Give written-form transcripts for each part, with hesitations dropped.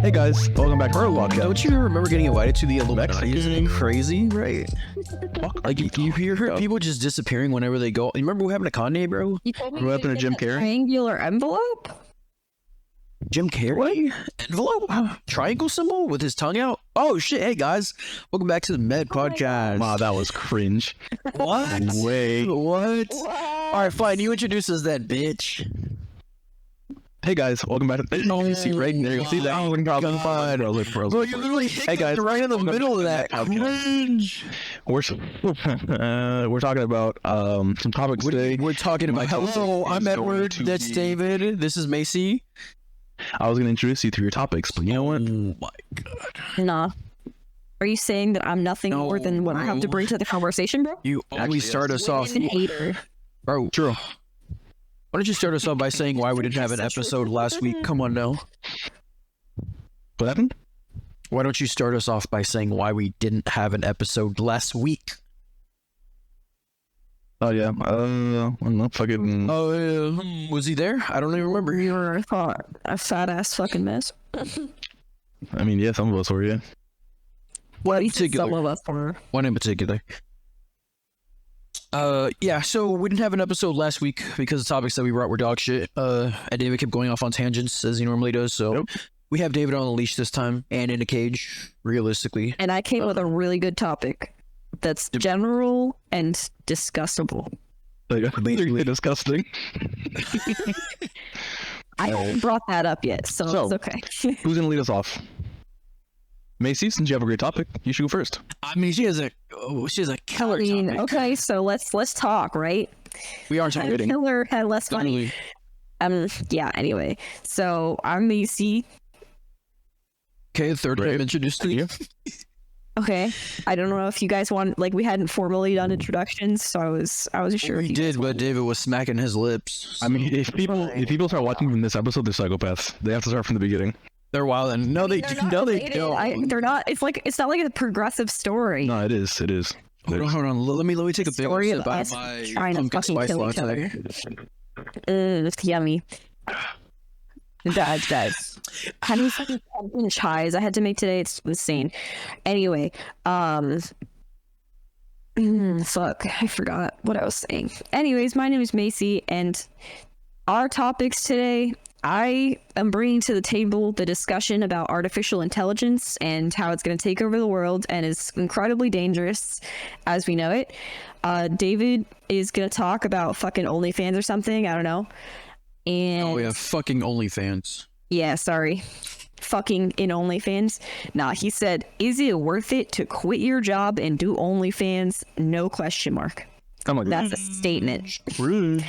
Hey guys, welcome back to our podcast. Don't you remember getting invited to the Illuminati? Isn't it crazy, right? Like you hear people just disappearing whenever they go. You remember what happened to Kanye, bro? You told me What you happened to Jim didn't get that Carrey? triangular envelope? Jim Carrey? Envelope? Triangle symbol with his tongue out? Oh shit, hey guys. Welcome back to the Med Podcast. Wow, that was cringe. What? Wait. What? Alright, fine. You introduce us that bitch. Hey guys, welcome back to Macy. Right there, you see that? Oh, Problem fine. Bro, you literally Hey guys, right in the middle of that. Cringe. we're talking about some topics today. We're talking about hello, I'm Edward. That's David. This is Macy. I was gonna introduce you to your topics, but you know what? Oh my god. Nah. Are you saying that I'm nothing more than what I have to bring to the conversation, bro? You always start us off. Hater. Bro, True. why don't you start us off by saying why we didn't have an episode last week? Come on now. What happened? Why don't you start us off by saying why we didn't have an episode last week? Oh yeah. I'm not fucking. Oh, was he there? I don't even remember. You were a fat ass fucking mess. I mean, yeah, some of us were, yeah. What in Some particular? of us were. One in particular. Yeah, so we didn't have an episode last week because the topics that we brought were dog shit. And David kept going off on tangents as he normally does, so Nope. we have David on a leash this time and in a cage, realistically. And I came with a really good topic that's general and discussable. Basically disgusting. I haven't brought that up yet, so So- it's okay. Who's gonna lead us off? Macy, since you have a great topic, you should go first. I mean, she has a killer topic. Okay, so let's talk, right? We are A targeting. killer had less money. Yeah, anyway. So I'm Macy. Okay, the third time introduced to you. Okay. I don't know if you guys want, like, we hadn't formally done introductions, so I was sure if We you did, guys but David was smacking his lips. I mean, if people start watching from this episode, they're psychopaths. They have to start from the beginning. They're wild, and no, they don't. they're not. It's not like a progressive story. No, it is. It is. Hold on. Let me take a big Story of sip out us of my trying to pumpkin fucking spice kill each latte. It's yummy. That's how do you fucking pumpkin chives I had to make today? It's insane. Anyway, fuck, I forgot what I was saying. Anyways, my name is Macy, and our topics today, I am bringing to the table the discussion about artificial intelligence and how it's going to take over the world and is incredibly dangerous as we know it. David is going to talk about fucking OnlyFans or something. I don't know. And Oh yeah, fucking OnlyFans. yeah, sorry. Fucking in OnlyFans. Nah, he said, is it worth it to quit your job and do OnlyFans? No question mark. I'm like, That's a statement. rude.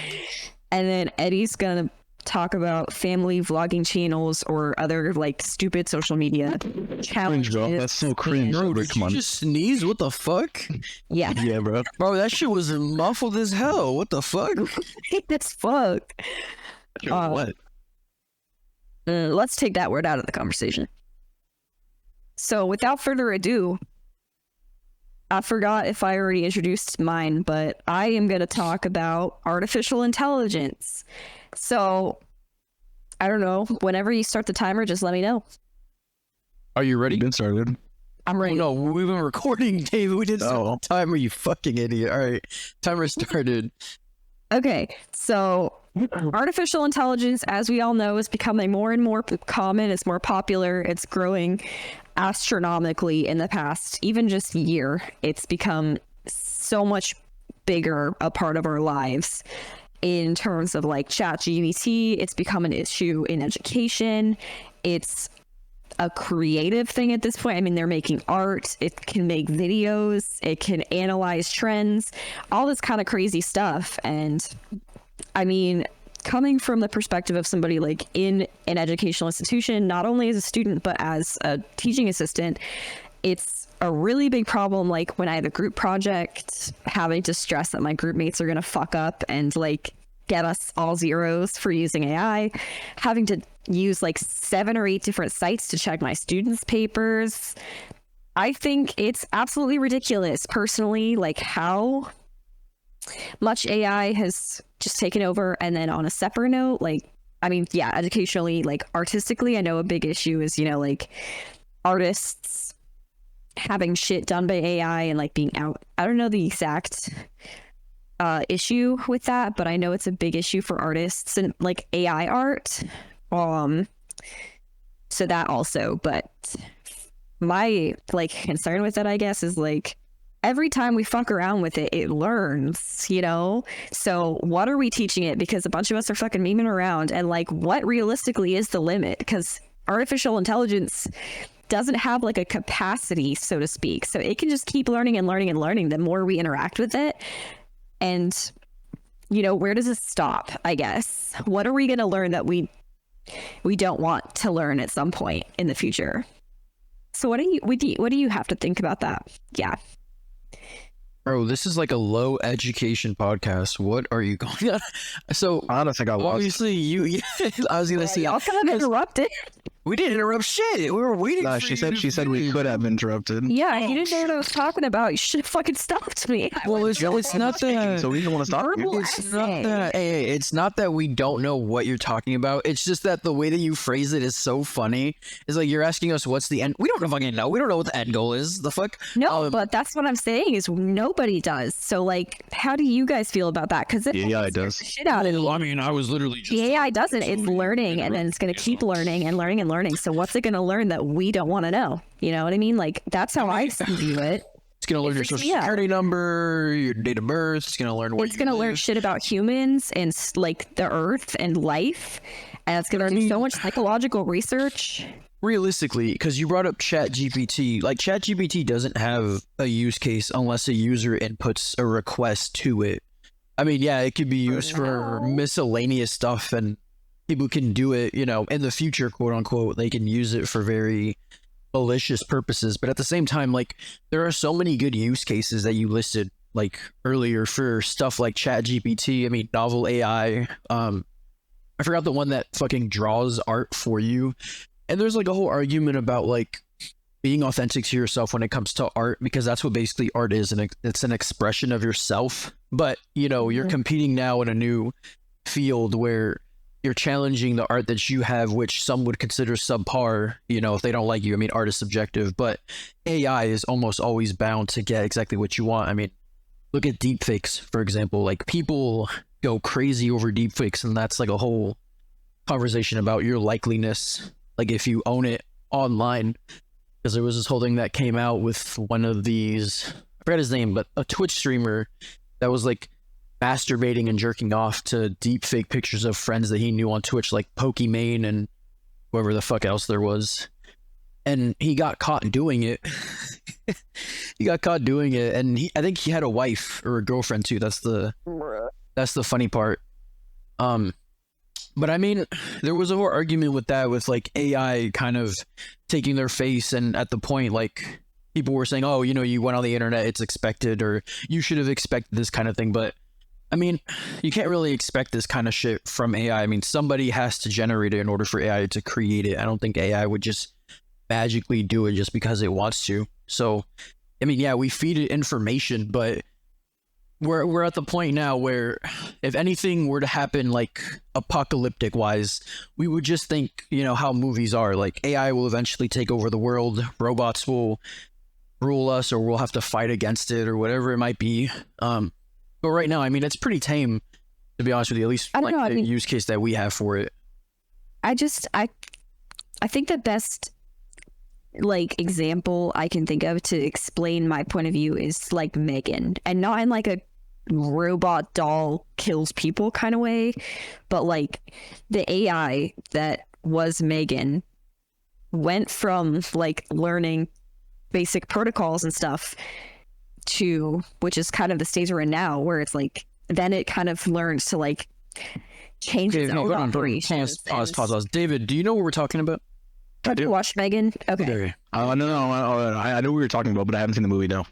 And then Eddie's gonna talk about family vlogging channels or other like stupid social media Cringe, challenges. bro. That's so cringe. Bro, Wait, did come you on. just sneeze? What the fuck? Yeah, Yeah, bro. Bro, that shit was muffled as hell. What the fuck? that's fuck. What? Let's take that word out of the conversation. So without further ado, I forgot if I already introduced mine, but I am going to talk about artificial intelligence. So, I don't know. Whenever you start the timer, just let me know. Are you ready? Been started. I'm Oh, ready. no, we've been recording, David. We didn't start the timer, you fucking idiot. All right, timer started. Okay, so artificial intelligence, as we all know, is becoming more and more common. It's more popular. It's growing astronomically in the past, even just year. It's become so much bigger a part of our lives. In terms of like ChatGPT, it's become an issue in education. It's a creative thing at this point. I mean, they're making art, it can make videos, it can analyze trends, all this kind of crazy stuff. And I mean, coming from the perspective of somebody like in an educational institution, not only as a student, but as a teaching assistant, it's a really big problem. Like when I have a group project, having to stress that my group mates are going to fuck up and like get us all zeros for using AI, having to use like 7 or 8 different sites to check my students' papers. I think it's absolutely ridiculous, personally, like how much AI has just taken over. And then on a separate note, like I mean, yeah, educationally, like artistically, I know a big issue is, you know, like artists having shit done by AI and like being out. I don't know the exact issue with that, but I know it's a big issue for artists and like AI art. So that also, but my like concern with it, I guess, is like every time we fuck around with it, it learns, you know? So what are we teaching it? Because a bunch of us are fucking memeing around, and like what realistically is the limit? Because artificial intelligence doesn't have like a capacity, so to speak. So it can just keep learning and learning and learning the more we interact with it. And, you know, where does it stop, I guess? What are we going to learn that we don't want to learn at some point in the future? So what do you have to think about that? Yeah. Bro, this is like a low education podcast. What are you going on? So I don't think I lost. obviously you I was gonna say Y'all kind of interrupted. we didn't interrupt shit. We were waiting. No, for she you said to we finish. could have interrupted. Yeah, you didn't know what I was talking about. You should have fucking stopped me. Well, it's not that. So we didn't want to stop you. It's not that. Hey, it's not that we don't know what you're talking about. It's just that the way that you phrase it is so funny. It's like you're asking us what's the end. We don't fucking know. We don't know what the end goal is. The fuck? No, but that's what I'm saying is nobody does. So like, how do you guys feel about that? Because it Yeah, it does. shit out of me. I mean, I was literally just. The AI doesn't. It's learning, and then it's going to keep learning and learning and learning. So what's it going to learn that we don't want to know? You know what I mean? Like that's how I view it. It's gonna learn your social security number, your date of birth. It's gonna learn what. It's going to learn shit about humans and like the earth and life, and it's going to learn so much psychological research. Realistically, because you brought up ChatGPT, like ChatGPT doesn't have a use case unless a user inputs a request to it. I mean, yeah, it could be used for miscellaneous stuff, and people can do it, you know, in the future, quote unquote. They can use it for very malicious purposes, but at the same time, like there are so many good use cases that you listed like earlier for stuff like ChatGPT. I mean, novel AI. I forgot the one that fucking draws art for you. And there's like a whole argument about like being authentic to yourself when it comes to art, because that's what basically art is, and it's an expression of yourself. But you know, you're competing now in a new field where you're challenging the art that you have, which some would consider subpar, you know, if they don't like you. I mean, art is subjective, but AI is almost always bound to get exactly what you want. I mean, look at deepfakes, for example. Like people go crazy over deepfakes, and that's like a whole conversation about your likeliness, like if you own it online. Because there was this whole thing that came out with one of these, I forgot his name, but a Twitch streamer that was like masturbating and jerking off to deepfake pictures of friends that he knew on Twitch, like Pokimane and whoever the fuck else there was. And he got caught doing it. He got caught doing it, and I think he had a wife or a girlfriend too. That's the funny part. But I mean, there was a whole argument with that, with like AI kind of taking their face, and at the point, like people were saying, oh, you know, you went on the internet, it's expected, or you should have expected this kind of thing. But I mean, you can't really expect this kind of shit from AI. I mean, somebody has to generate it in order for AI to create it. I don't think AI would just magically do it just because it wants to. So, I mean, yeah, we feed it information, but we're at the point now where if anything were to happen, like apocalyptic wise, we would just think, you know, how movies are. Like AI will eventually take over the world, robots will rule us, or we'll have to fight against it, or whatever it might be. But right now, I mean, it's pretty tame, to be honest with you, at least like the use case that we have for it. I think the best like example I can think of to explain my point of view is like Megan, and not in like a robot doll kills people kind of way, but like the AI that was Megan went from like learning basic protocols and stuff to, which is kind of the stage we're in now, where it's like then it kind of learns to like change its own operations. Pause. David, do you know what we're talking about? Have you watched Megan? Okay. No, I know what we were talking about, but I haven't seen the movie. No.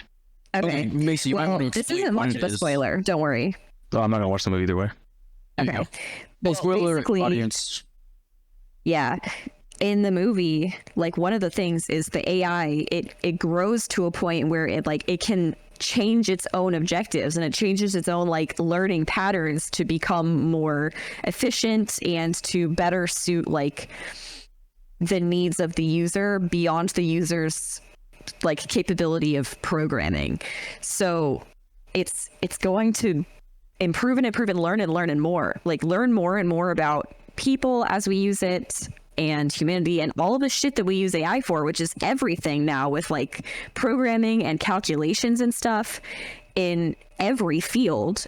Okay. Macy, you might want to this explain isn't what much it of a is. spoiler. Don't worry. Oh, I'm not gonna watch the movie either way. Okay. Well, spoiler basically- audience. Yeah. in the movie, like one of the things is the AI, it grows to a point where it can change its own objectives, and it changes its own like learning patterns to become more efficient and to better suit like the needs of the user beyond the user's like capability of programming. So it's going to improve and learn more, like learn more and more about people as we use it, and humanity, and all of the shit that we use AI for, which is everything now, with like programming and calculations and stuff in every field.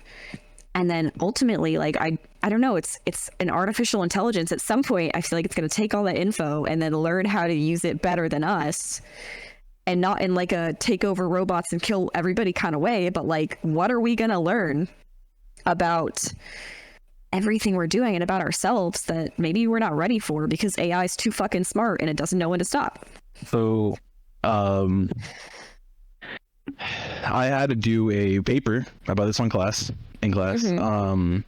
And then ultimately, like I don't know, it's an artificial intelligence. At some point, I feel like it's going to take all that info and then learn how to use it better than us, and not in like a take over robots and kill everybody kind of way, but like, what are we going to learn about everything we're doing and about ourselves that maybe we're not ready for because AI is too fucking smart and it doesn't know when to stop? So, I had to do a paper about this in class. Mm-hmm.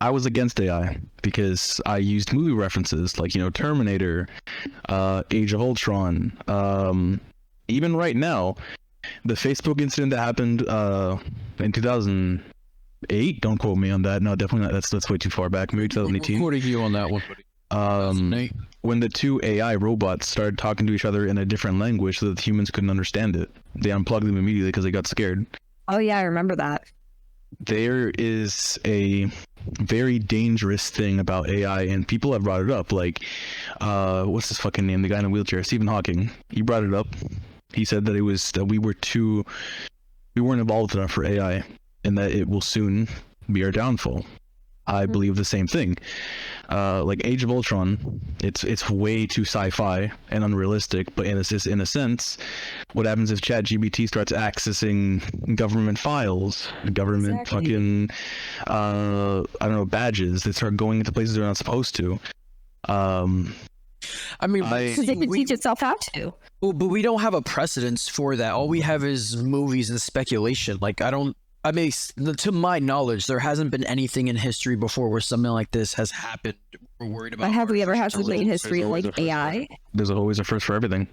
I was against AI because I used movie references like, Terminator, Age of Ultron. Even right now, the Facebook incident that happened in 2008. Don't quote me on that. No, definitely not. That's way too far back. Maybe 2018. Quoting you on that one. When the two AI robots started talking to each other in a different language so that the humans couldn't understand it, they unplugged them immediately because they got scared. Oh yeah, I remember that. There is a very dangerous thing about AI, and people have brought it up. Like, what's his fucking name? The guy in the wheelchair, Stephen Hawking. He brought it up. He said that it was that we weren't evolved enough for AI, and that it will soon be our downfall. I believe the same thing. Like Age of Ultron, it's way too sci-fi and unrealistic, but in a sense, what happens if ChatGPT starts accessing government files, government fucking, I don't know, badges? They start going into places they're not supposed to. I mean, because it can teach itself how to. Well, but we don't have a precedence for that. All we have is movies and speculation. Like, I mean, to my knowledge, there hasn't been anything in history before where something like this has happened. We're worried about. But have we ever had something in history like AI? There's always a first for everything.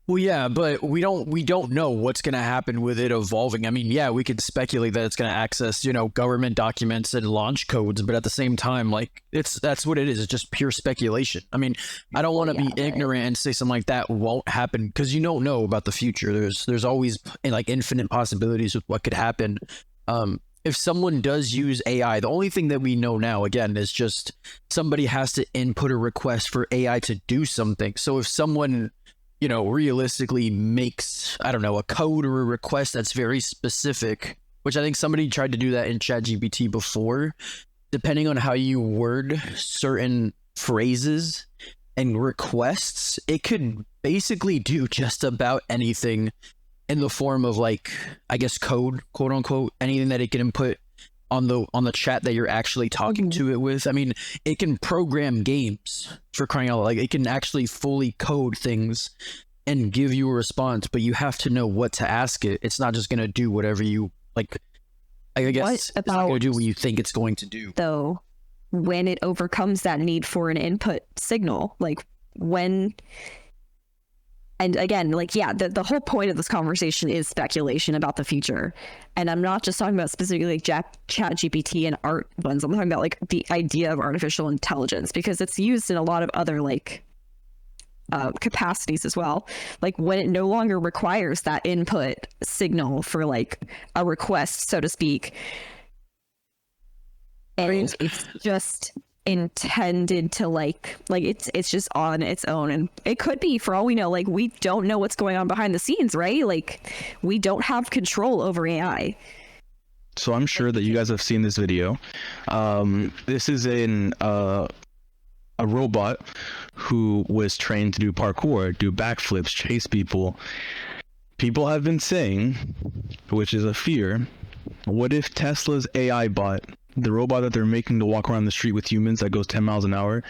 Well, yeah, but we don't know what's going to happen with it evolving. I mean, yeah, we could speculate that it's going to access, government documents and launch codes, but at the same time, like, that's what it is. It's just pure speculation. I mean, I don't want to be ignorant and say something like that won't happen, because you don't know about the future. There's always like infinite possibilities with what could happen. If someone does use AI, the only thing that we know now, again, is just somebody has to input a request for AI to do something. So if someone realistically makes, I don't know, a code or a request that's very specific, which I think somebody tried to do that in ChatGPT before, depending on how you word certain phrases and requests, it could basically do just about anything in the form of, like, I guess, code, quote unquote, anything that it can input on the chat that you're actually talking to it with. I mean, it can program games, for crying out loud. Like, it can actually fully code things and give you a response, but you have to know what to ask it. It's not just going to do whatever you like. I guess it's not going to do what you think it's going to do. Though, when it overcomes that need for an input signal, like when. And again, like, yeah, the whole point of this conversation is speculation about the future. And I'm not just talking about specifically like ChatGPT and art ones. I'm talking about like the idea of artificial intelligence, because it's used in a lot of other like capacities as well. Like when it no longer requires that input signal for like a request, so to speak. And it's just intended to like it's just on its own, and it could be, for all we know, like we don't know what's going on behind the scenes, right? Like we don't have control over AI. So I'm sure that you guys have seen this video. This is a robot who was trained to do parkour, do backflips, chase people. People have been saying, which is a fear, what if Tesla's AI bot, the robot that they're making to walk around the street with humans that goes 10 miles an hour,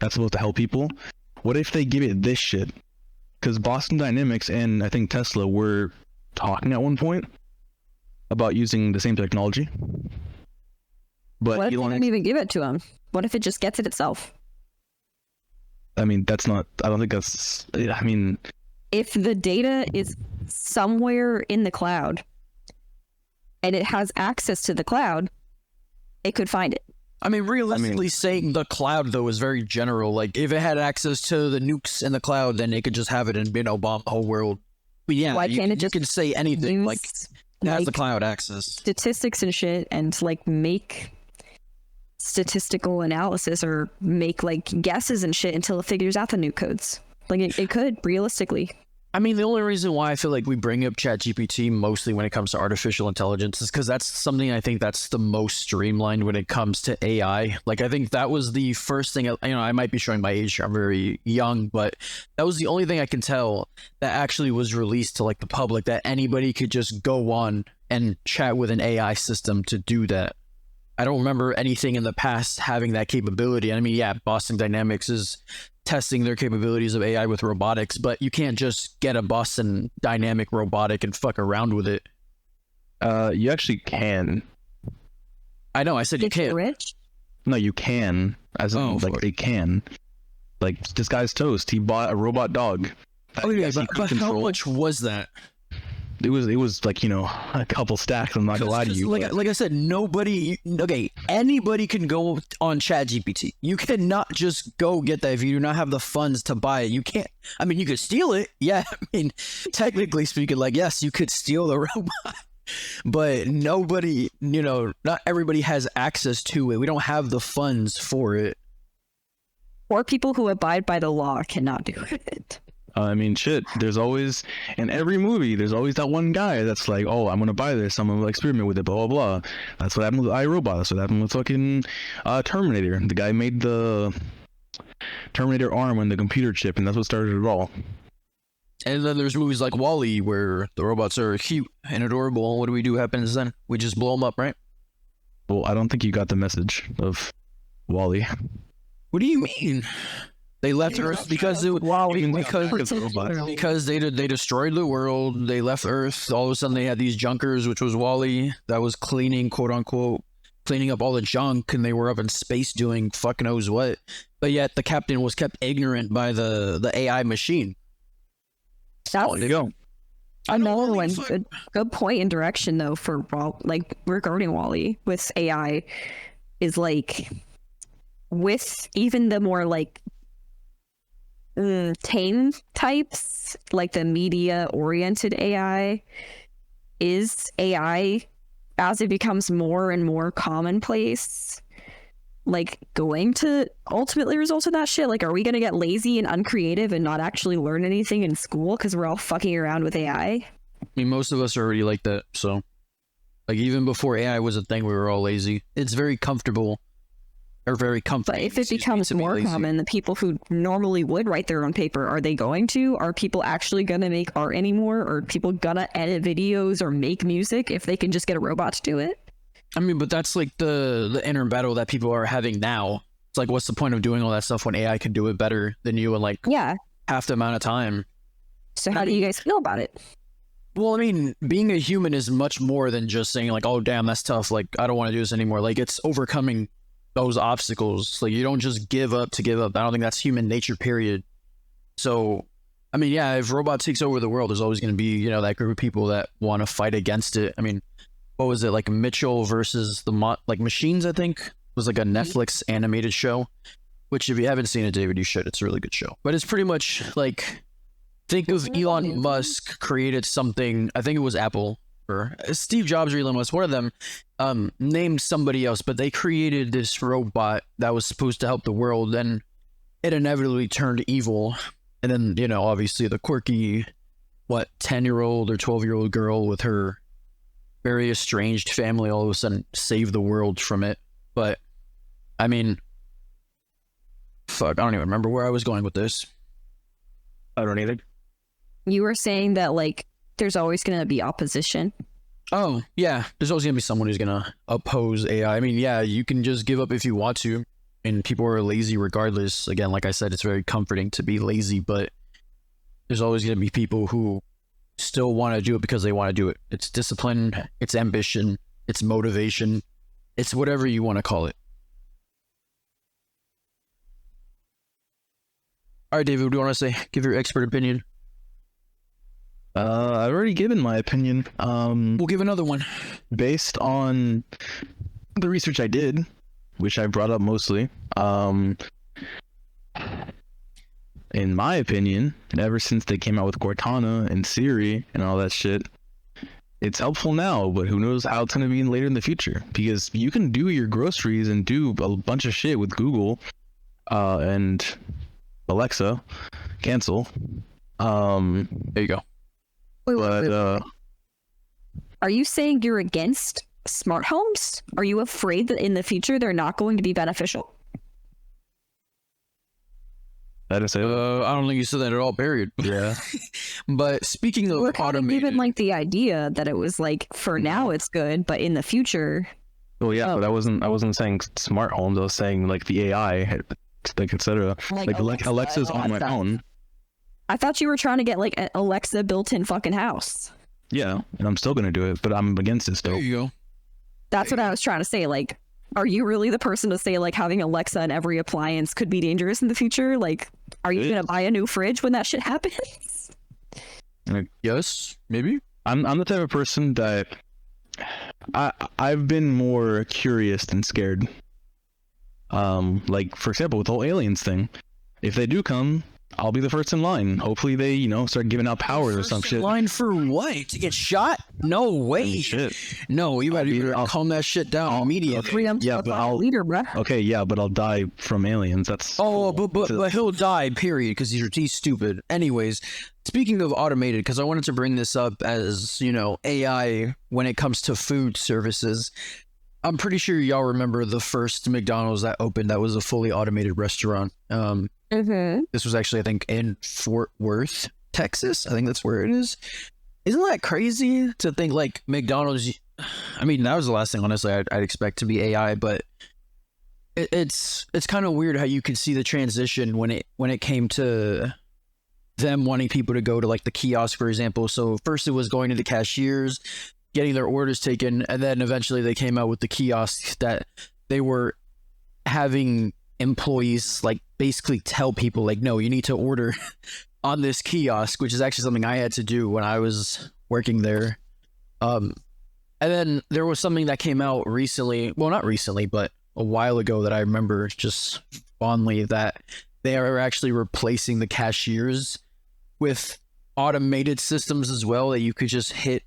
that's supposed to help people, what if they give it this shit? Because Boston Dynamics and I think Tesla were talking at one point about using the same technology. But what if Elon they don't even give it to him? What if it just gets it itself? I mean, that's not. I don't think that's. I mean, If the data is somewhere in the cloud and it has access to the cloud, it could find it. I mean, realistically, saying the cloud though is very general. Like, if it had access to the nukes in the cloud, then it could just have it and bomb the whole world. But yeah, Why can't it you just can say anything. use, Like, it has the cloud access. statistics and shit, and like make statistical analysis or make like guesses and shit until it figures out the nuke codes. Like it could realistically. I mean, the only reason why I feel like we bring up ChatGPT mostly when it comes to artificial intelligence is because that's something I think that's the most streamlined when it comes to AI. Like, I think that was the first thing, I might be showing my age here, I'm very young, but that was the only thing I can tell that actually was released to like the public, that anybody could just go on and chat with an AI system to do that. I don't remember anything in the past having that capability. I mean, yeah, Boston Dynamics is testing their capabilities of AI with robotics, but you can't just get a Boston Dynamic robotic and fuck around with it. you actually can. I know, I said you If you're can't. rich, No, you can. As in, like, fuck. they can. Like, this guy's toast. He bought a robot dog. Oh yeah, He but could how control. much was that? It was like, you know, a couple stacks. I'm not gonna lie to you. but- Like I said, anybody can go on ChatGPT. You cannot just go get that if you do not have the funds to buy it. You can't. I mean, you could steal it. Yeah, I mean, technically speaking, like, yes, you could steal the robot, but nobody, not everybody has access to it. We don't have the funds for it. or people who abide by the law cannot do it. I mean, shit. There's always, in every movie, there's always that one guy that's like, oh, I'm gonna buy this. I'm gonna experiment with it. Blah blah blah. That's what happened with iRobot. That's what happened with fucking Terminator. The guy made the Terminator arm and the computer chip, and that's what started it all. And then there's movies like Wall-E where the robots are cute and adorable. What do we do happens then? We just blow them up, right? Well, I don't think you got the message of Wall-E. What do you mean? They left Earth because they destroyed the world. They left Earth. All of a sudden, they had these junkers, which was Wall-E, that was cleaning, quote unquote, cleaning up all the junk, and they were up in space doing fuck knows what. But yet, the captain was kept ignorant by the AI machine. That's There you go. another one. Good point and direction though for like regarding Wall-E with AI is like with even the more like tame types, like the media oriented AI, is AI as it becomes more and more commonplace, like going to ultimately result in that shit? Like, are we gonna get lazy and uncreative and not actually learn anything in school because we're all fucking around with AI? I mean, most of us are already like that. So, like, even before AI was a thing, we were all lazy. It's very comfortable. Or very comfortable. But if it becomes more common, the people who normally would write their own paper, are they going to? Are people actually going to make art anymore? Or are people going to edit videos or make music if they can just get a robot to do it? I mean, but that's like the inner battle that people are having now. It's like, what's the point of doing all that stuff when AI can do it better than you in like Yeah. half the amount of time? So how do you guys feel about it? Well, I mean, being a human is much more than just saying like, oh, damn, that's tough. Like, I don't want to do this anymore. Like, it's overcoming those obstacles. Like, you don't just give up to give up. I don't think that's human nature, period. So, I mean, yeah, if robot takes over the world, there's always going to be, that group of people that want to fight against it. I mean, what was it, like Mitchell versus the Machines, I think? It was like a Netflix animated show, which if you haven't seen it, David, you should. It's a really good show. But it's pretty much like, think of Elon Musk created something, I think it was Apple, or Steve Jobs or Elon Musk, one of them, named somebody else, but they created this robot that was supposed to help the world, and it inevitably turned evil. And then, obviously the quirky, 10-year-old or 12-year-old girl with her very estranged family all of a sudden saved the world from it. But, I mean, fuck, I don't even remember where I was going with this. I don't either. You were saying that, like, there's always going to be opposition. Oh, yeah. There's always going to be someone who's going to oppose AI. I mean, yeah, you can just give up if you want to. And people are lazy regardless. Again, like I said, it's very comforting to be lazy, but there's always going to be people who still want to do it because they want to do it. It's discipline, it's ambition, it's motivation, it's whatever you want to call it. All right, David, what do you want to say? Give your expert opinion. I've already given my opinion. We'll give another one. Based on the research I did, which I brought up mostly, in my opinion, ever since they came out with Cortana and Siri and all that shit, it's helpful now, but who knows how it's going to be later in the future, because you can do your groceries and do a bunch of shit with Google and Alexa. Cancel. There you go. Wait. Are you saying you're against smart homes? Are you afraid that in the future they're not going to be beneficial? I didn't say that. I don't think you said that at all, period. Yeah. But speaking of automated... Given like the idea that it was like, for now it's good, but in the future... Well, yeah, but I wasn't saying smart homes. I was saying like the AI, like etc. Like Alexa's on my phone. I thought you were trying to get like an Alexa built-in fucking house. Yeah, and I'm still gonna do it, but I'm against it still. There you go. That's what I was trying to say. Like, are you really the person to say like having Alexa in every appliance could be dangerous in the future? Like, are you gonna buy a new fridge when that shit happens? Yes, maybe. I'm the type of person that I've been more curious than scared. Like for example, with the whole aliens thing, if they do come, I'll be the first in line. Hopefully they, start giving out powers or some shit. Line for what? To get shot? No way. Shit. No, you better calm that shit down immediately. Yeah, but I'll leader, bruh. Okay, yeah, but I'll die from aliens. That's but he'll die, period, because he's stupid. Anyways, speaking of automated, because I wanted to bring this up as, AI when it comes to food services. I'm pretty sure y'all remember the first McDonald's that opened that was a fully automated restaurant. This was actually, I think, in Fort Worth, Texas. I think that's where it is. Isn't that crazy to think like McDonald's? I mean, that was the last thing, honestly, I'd expect to be AI, but it's kind of weird how you could see the transition when it came to them wanting people to go to like the kiosk, for example. So first it was going to the cashiers, getting their orders taken, and then eventually they came out with the kiosks that they were having employees like basically tell people like, no, you need to order on this kiosk, which is actually something I had to do when I was working there. And then there was something that came out recently, well, not recently, but a while ago that I remember just fondly, that they are actually replacing the cashiers with automated systems as well, that you could just hit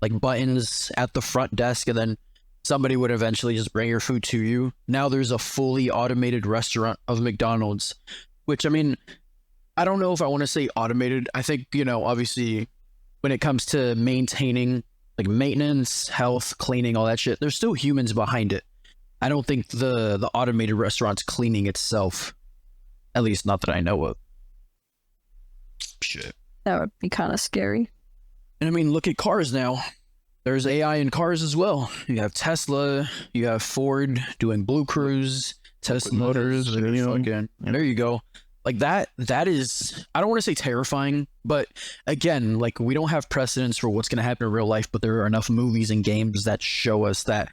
like buttons at the front desk and then somebody would eventually just bring your food to you. Now there's a fully automated restaurant of McDonald's, which, I mean, I don't know if I want to say automated. I think, obviously when it comes to maintaining like maintenance, health, cleaning, all that shit, there's still humans behind it. I don't think the automated restaurant's cleaning itself, at least not that I know of. Shit. That would be kind of scary. And I mean, look at cars now. There's AI in cars as well. You have Tesla, you have Ford doing Blue Cruise, Tesla Motors, there you go. Like that is, I don't want to say terrifying, but again, like we don't have precedents for what's going to happen in real life, but there are enough movies and games that show us that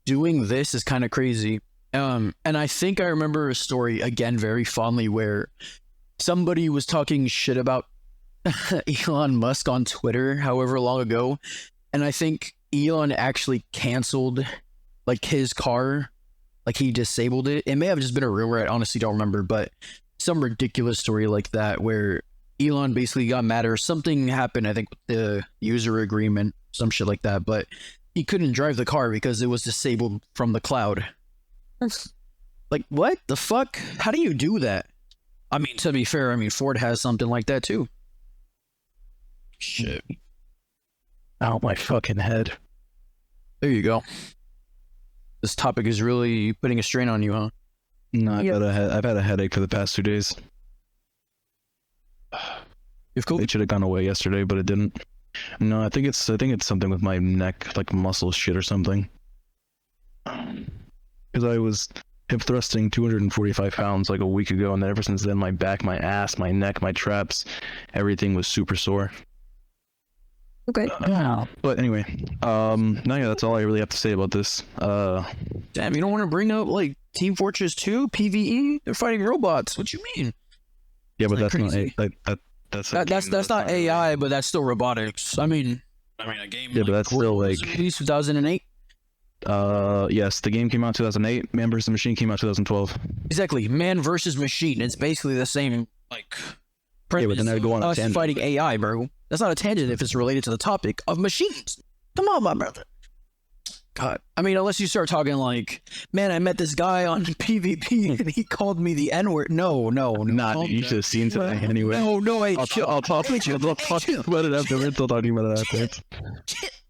doing this is kind of crazy. And I think I remember a story again very fondly where somebody was talking shit about Elon Musk on Twitter however long ago, and I think Elon actually canceled like his car, like he disabled it. It may have just been a rumor, I honestly don't remember, but some ridiculous story like that where Elon basically got mad or something happened, I think with the user agreement, some shit like that, but he couldn't drive the car because it was disabled from the cloud. Like, what the fuck? How do you do that? I mean, to be fair, Ford has something like that too. Shit. Ow, my fucking head. There you go. This topic is really putting a strain on you, huh? No, I've had a headache for the past 2 days. It should have gone away yesterday, but it didn't. No, I think it's something with my neck, like muscle shit or something. Because I was hip thrusting 245 pounds like a week ago, and then ever since then, my back, my ass, my neck, my traps, everything was super sore. Okay. But anyway, that's all I really have to say about this. Damn, you don't want to bring up like Team Fortress 2 PvE? They're fighting robots. What you mean? Yeah, but Like that's not crazy. that's not AI, but that's still robotics. I mean, a game. Yeah, but that's still like 2008. Yes, the game came out 2008. Man vs. Machine came out 2012. Exactly, man versus machine. It's basically the same like. Yeah, but then I'd go on a us tangent. fighting AI, bro. That's not a tangent if it's related to the topic of machines. Come on, my brother. God, I mean, unless you start talking like, man, I met this guy on PvP and he called me the N-word. No. You should have seen something anyway. No, I'll talk to you about it after. We're still talking about it after.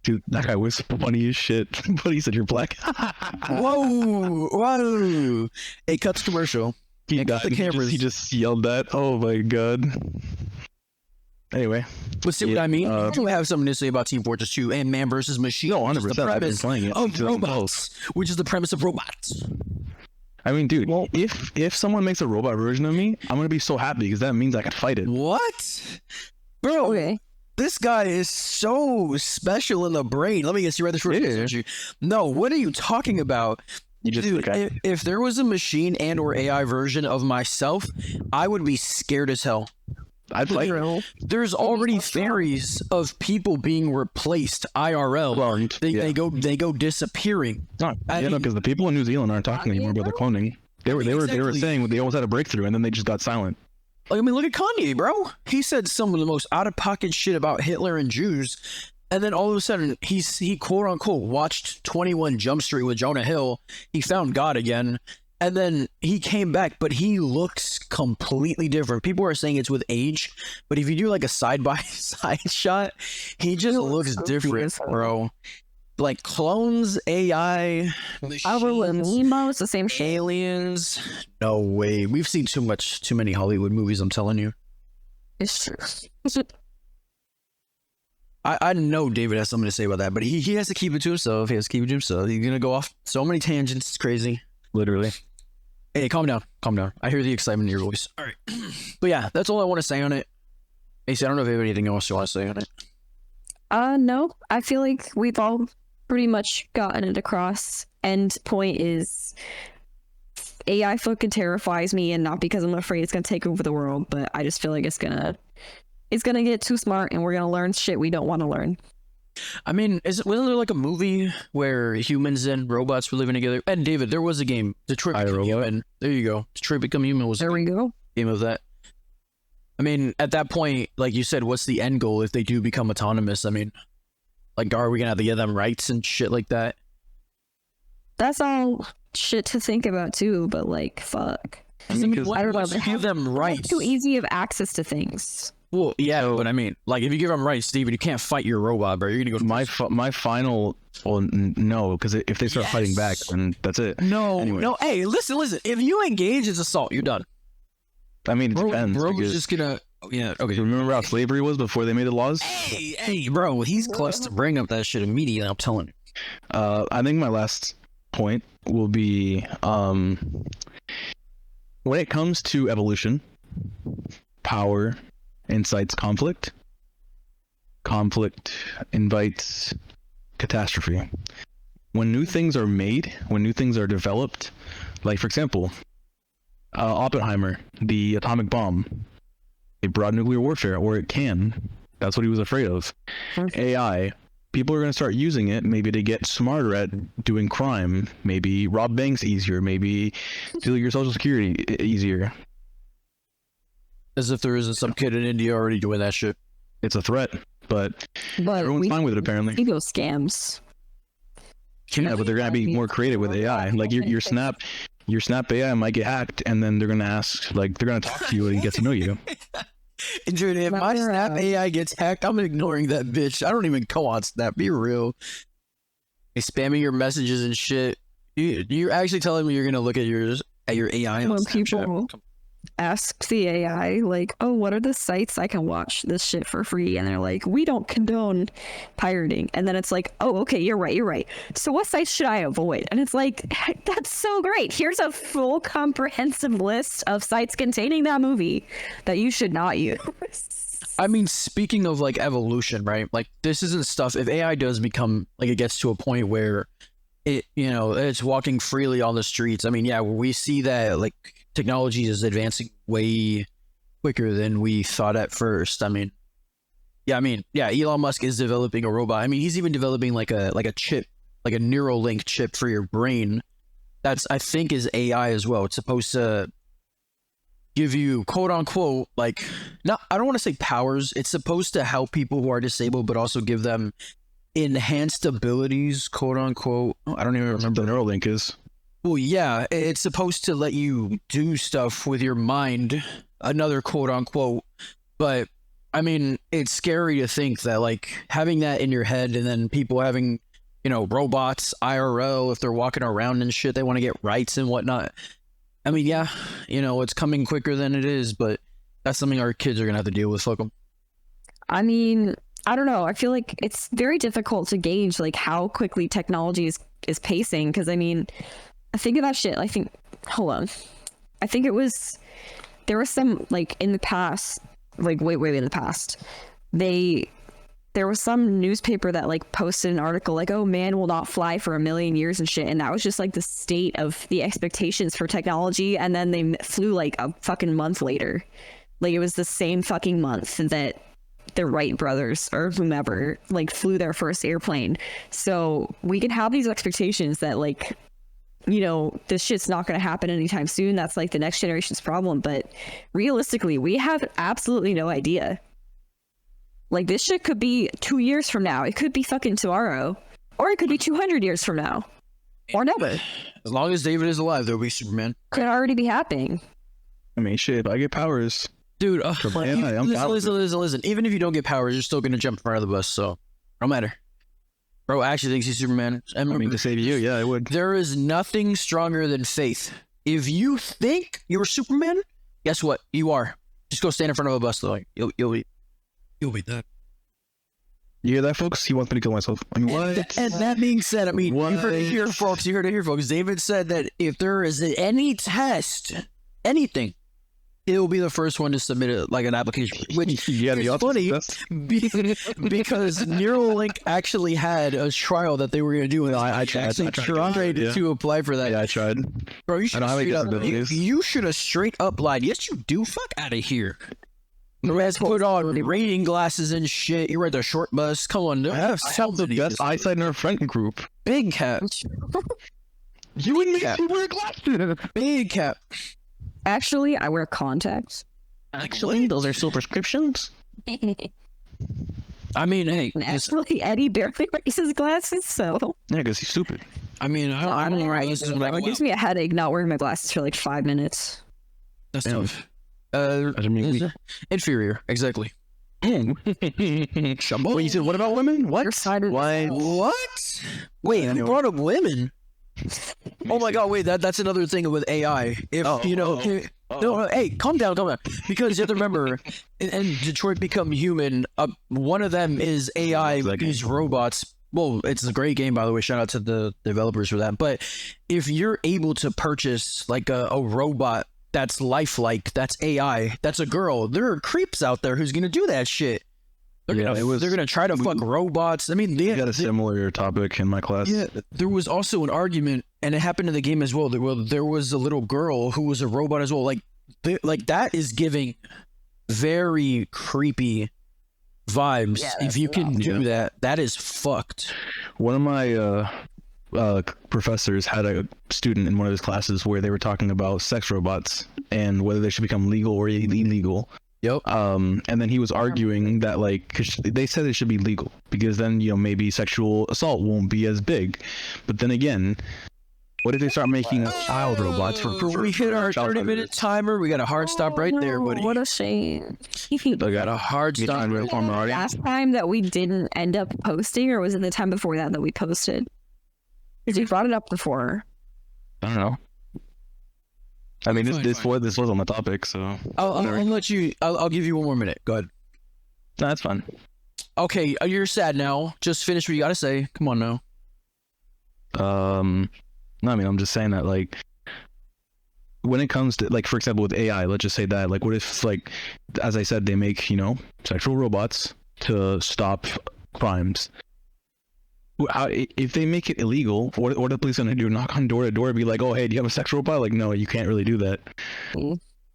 Dude, that guy was funny as shit. But he said you're black. Whoa. Hey, cuts commercial. He just yelled that. Oh my god. Anyway. But see what I mean? I do have something to say about Team Fortress 2 and Man vs. Machine. No, 100%. I've been playing it of robots, which is the premise of robots. I mean, dude, if someone makes a robot version of me, I'm gonna be so happy because that means I can fight it. What? Bro, Okay. this guy is so special in the brain. Let me guess, you read this for No, what are you talking about? Dude, if there was a machine and or AI version of myself, I would be scared as hell. I'd fight. There's already theories of people being replaced IRL. Well, They go disappearing. Because the people in New Zealand aren't talking anymore about the cloning. They were saying they almost had a breakthrough and then they just got silent. Like, I mean, look at Kanye, bro. He said some of the most out of pocket shit about Hitler and Jews, and then all of a sudden he quote unquote watched 21 Jump Street with Jonah Hill. He found God again. And then he came back, but he looks completely different. People are saying it's with age, but if you do like a side-by-side shot, he just looks different, bro. Like clones, AI, Emos, the same shit. aliens. No way. We've seen too many Hollywood movies, I'm telling you. It's true. I know David has something to say about that, but he has to keep it to himself. He's going to go off so many tangents. It's crazy. Literally. Hey, calm down. I hear the excitement in your voice. All right. But yeah, that's all I want to say on it. Macy, I don't know if you have anything else you want to say on it. No. I feel like we've all pretty much gotten it across. End point is AI fucking terrifies me, and not because I'm afraid it's gonna take over the world, but I just feel like it's gonna get too smart and we're gonna learn shit we don't want to learn. I mean, wasn't there like a movie where humans and robots were living together? And David, there was a game, Detroit Become Human. There you go. Detroit Become Human was there we go. Game of that. I mean, at that point, like you said, what's the end goal if they do become autonomous? I mean, like, are we gonna have to give them rights and shit like that? That's all shit to think about too, but like, fuck. I don't know. Give them rights. Too easy of access to things. Well, yeah, but I mean, like, if you give them rights, Steven, you can't fight your robot, bro. You're gonna go. My final. Well, no, because if they start fighting back, then that's it. No. Hey, listen. If you engage, it's assault. You're done. I mean, it depends. Bro was just gonna. Yeah. Okay. Remember how slavery was before they made the laws? Hey, bro. He's close to bring up that shit immediately. I'm telling you. I think my last point will be when it comes to evolution, power incites conflict. Conflict invites catastrophe. When new things are made, when new things are developed, like for example, Oppenheimer, the atomic bomb, it brought nuclear warfare, or it can. That's what he was afraid of. AI, people are going to start using it maybe to get smarter at doing crime, maybe rob banks easier, maybe steal your social security easier. As if there isn't some kid in India already doing that shit. It's a threat, but everyone's fine with it apparently. Ego scams. Yeah, but they're gonna be more creative with AI. Like your Snap AI might get hacked, and then they're gonna ask, like, they're gonna talk to you and get to know you. Dude, if my Snap AI gets hacked, I'm ignoring that bitch. I don't even go on Snap. Be real. Hey, spamming your messages and shit. You're actually telling me you're gonna look at your AI on When Snapchat? people ask the AI, like, oh, what are the sites I can watch this shit for free? And they're like, we don't condone pirating. And then it's like, oh, okay, you're right. So what sites should I avoid? And it's like, that's so great. Here's a full comprehensive list of sites containing that movie that you should not use. I mean, speaking of like evolution, right? Like, this isn't stuff. If AI does become, like, it gets to a point where it's walking freely on the streets. I mean, yeah, we see that like technology is advancing way quicker than we thought at first. I mean, Elon Musk is developing a robot. I mean, he's even developing like a chip, like a NeuraLink chip for your brain. That's, I think, is AI as well. It's supposed to give you, quote unquote, like, not, I don't want to say powers. It's supposed to help people who are disabled, but also give them enhanced abilities, quote unquote. I don't even remember. The NeuraLink is. Well, yeah, it's supposed to let you do stuff with your mind, another quote unquote. But I mean, it's scary to think that, like, having that in your head and then people having, you know, robots, IRL, if they're walking around and shit, they want to get rights and whatnot. I mean, yeah, you know, it's coming quicker than it is, but that's something our kids are going to have to deal with. Fuck them. I mean, I don't know. I feel like it's very difficult to gauge like how quickly technology is pacing. Because I mean, I think of that shit. I think, hold on. I think there was some like in the past, like way in the past, there was some newspaper that like posted an article like, oh, man will not fly for 1,000,000 years and shit. And that was just like the state of the expectations for technology. And then they flew like a fucking month later. Like it was the same fucking month that the Wright brothers or whomever like flew their first airplane. So we can have these expectations that like, you know, this shit's not going to happen anytime soon. That's like the next generation's problem. But realistically, we have absolutely no idea. Like this shit could be 2 years from now. It could be fucking tomorrow, or it could be 200 years from now, or never. As long as David is alive, there'll be Superman. Could already be happening. I mean, shit, if I get powers. Dude, I'm listen. Even if you don't get powers, you're still gonna jump in front of the bus, so no matter. Bro actually thinks he's Superman. I mean, to save you, yeah, I would. There is nothing stronger than faith. If you think you're Superman, guess what? You are. Just go stand in front of a bus, though. Like, you'll be that. You hear that, folks? He wants me to kill myself. I mean, what? And that being said, I mean, you heard it here, folks. You heard it here, folks. David said that if there is any test, anything, he'll be the first one to submit it, like an application. Which yeah, is funny because NeuraLink actually had a trial that they were going to do, and I tried to apply for that. Yeah, I tried. Bro, you should have straight up lied. Yes, you do. Fuck out of here. Who has put on reading glasses and shit? You read the short bus. Come on, I have some of the best eyesight in our friend group. Big cap. You and Macy wear glasses. Big cap. Actually, I wear contacts. Actually, those are still prescriptions. I mean, hey. Actually, Eddie barely wears his glasses, so. Yeah, because he's stupid. I mean, I don't know. It gives me a headache not wearing my glasses for like 5 minutes. That's tough. Inferior, exactly. Wait, you said what about women? What? What? Wait, you brought up women? Oh my god, wait, that's another thing with AI. Hey, calm down. Because you have to remember, in Detroit Become Human, one of them is AI, these robots. Well, it's a great game, by the way. Shout out to the developers for that. But if you're able to purchase like a robot that's lifelike, that's AI, that's a girl, there are creeps out there who's gonna do that shit. They're gonna try to fuck robots. I mean, they got a similar topic in my class. Yeah, there was also an argument, and it happened in the game as well. There was a little girl who was a robot as well. Like that is giving very creepy vibes. Yeah, if you can do that, that is fucked. One of my professors had a student in one of his classes where they were talking about sex robots and whether they should become legal or illegal. Yep. And then he was arguing that, like, 'cause they said it should be legal because then, you know, maybe sexual assault won't be as big. But then again, what if they start making child robots we hit our 30-minute timer? We got a hard stop right there, buddy. What a shame. I got a hard stop. Last time that we didn't end up posting, or was it the time before that we posted? Because you brought it up before. I don't know. I mean, this was on the topic, so I'll let you. I'll give you one more minute. Go ahead. No, that's fine. Okay, you're sad now. Just finish what you gotta say. Come on now. No, I mean, I'm just saying that, like, when it comes to, like, for example, with AI, let's just say that, like, what if, like, as I said, they make, you know, sexual robots to stop crimes. If they make it illegal, what are the police gonna do? Knock on door to door and be like, oh, hey, do you have a sex robot? Like, no, you can't really do that.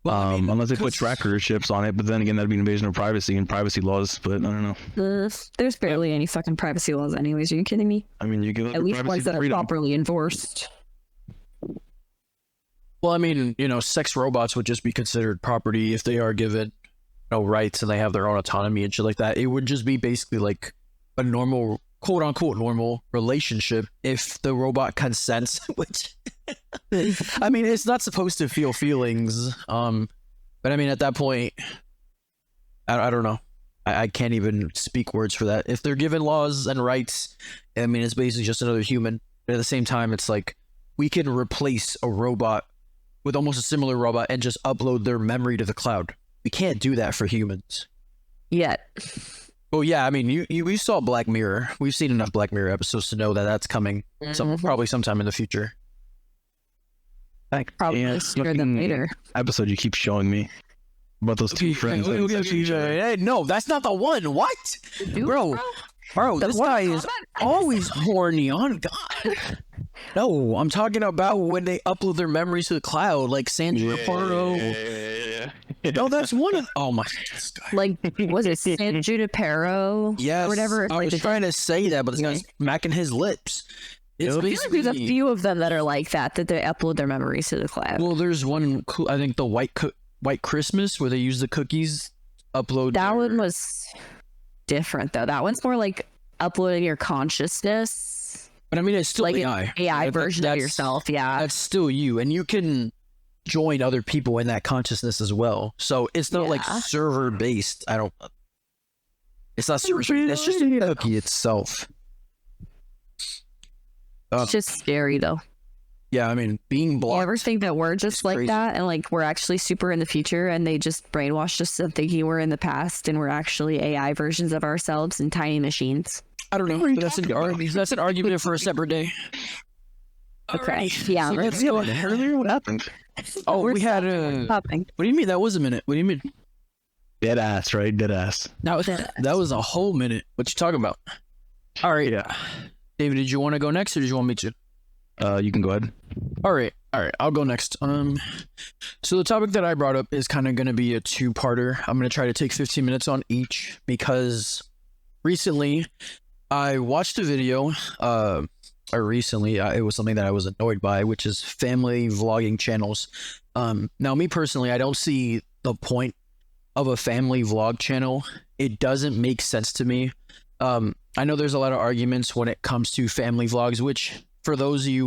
Well, I mean, unless they put 'cause- tracker chips on it, but then again, that'd be an invasion of privacy and privacy laws. But I don't know. There's barely any fucking privacy laws anyways. Are you kidding me? I mean, you give up At your least privacy ones for that are freedom. properly enforced. Well, I mean, sex robots would just be considered property if they are given no rights and they have their own autonomy and shit like that. It would just be basically like a normal, quote unquote, normal relationship if the robot consents, which I mean, it's not supposed to feel feelings. But I mean, at that point, I don't know. I can't even speak words for that. If they're given laws and rights, I mean, it's basically just another human. But at the same time, it's like we can replace a robot with almost a similar robot and just upload their memory to the cloud. We can't do that for humans. Yet. Well, yeah, I mean, we saw Black Mirror. We've seen enough Black Mirror episodes to know that that's coming probably sometime in the future. Probably Yeah, sooner than fucking later. episode you keep showing me about those two friends. Hey, no, that's not the one. What? Bro, this guy is always horny on God. No, I'm talking about when they upload their memories to the cloud, like Sandra Porro. No, that's one of. Oh my. This guy. Like, was it San Junipero? Yes, Or whatever. I was trying to say that, but this guy's smacking his lips. It's I feel like there's a basically. few of them that are like that they upload their memories to the cloud. Well, there's one. I think the White Christmas where they use the cookies. Upload. That one was different though. That one's more like uploading your consciousness, But I mean, it's still like AI. an AI version of yourself. Yeah, That's still you, and you can join other people in that consciousness as well. So it's not like Yeah. server based. It's not server based. It's just a cookie itself. it's just scary though. Yeah, I mean, being You blocked. ever think that we're just It's like crazy. that, and like we're actually super in the future, and they just brainwashed us into thinking we're in the past, and we're actually AI versions of ourselves in tiny machines? I don't know. But that's an argument for a separate day. Okay, yeah. Let's go earlier. What happened? Oh, We're we had a. Popping. What do you mean? That was a minute. What do you mean? Dead ass, right? Dead ass. That was a whole minute. What you talking about? All right. Yeah. David, did you want to go next, or did you want me to? You can go ahead. All right, I'll go next. So the topic that I brought up is kind of going to be a two-parter. I'm going to try to take 15 minutes on each because recently I watched a video. It was something that I was annoyed by, which is family vlogging channels. Now, me personally, I don't see the point of a family vlog channel. It doesn't make sense to me. I know there's a lot of arguments when it comes to family vlogs, which for those of you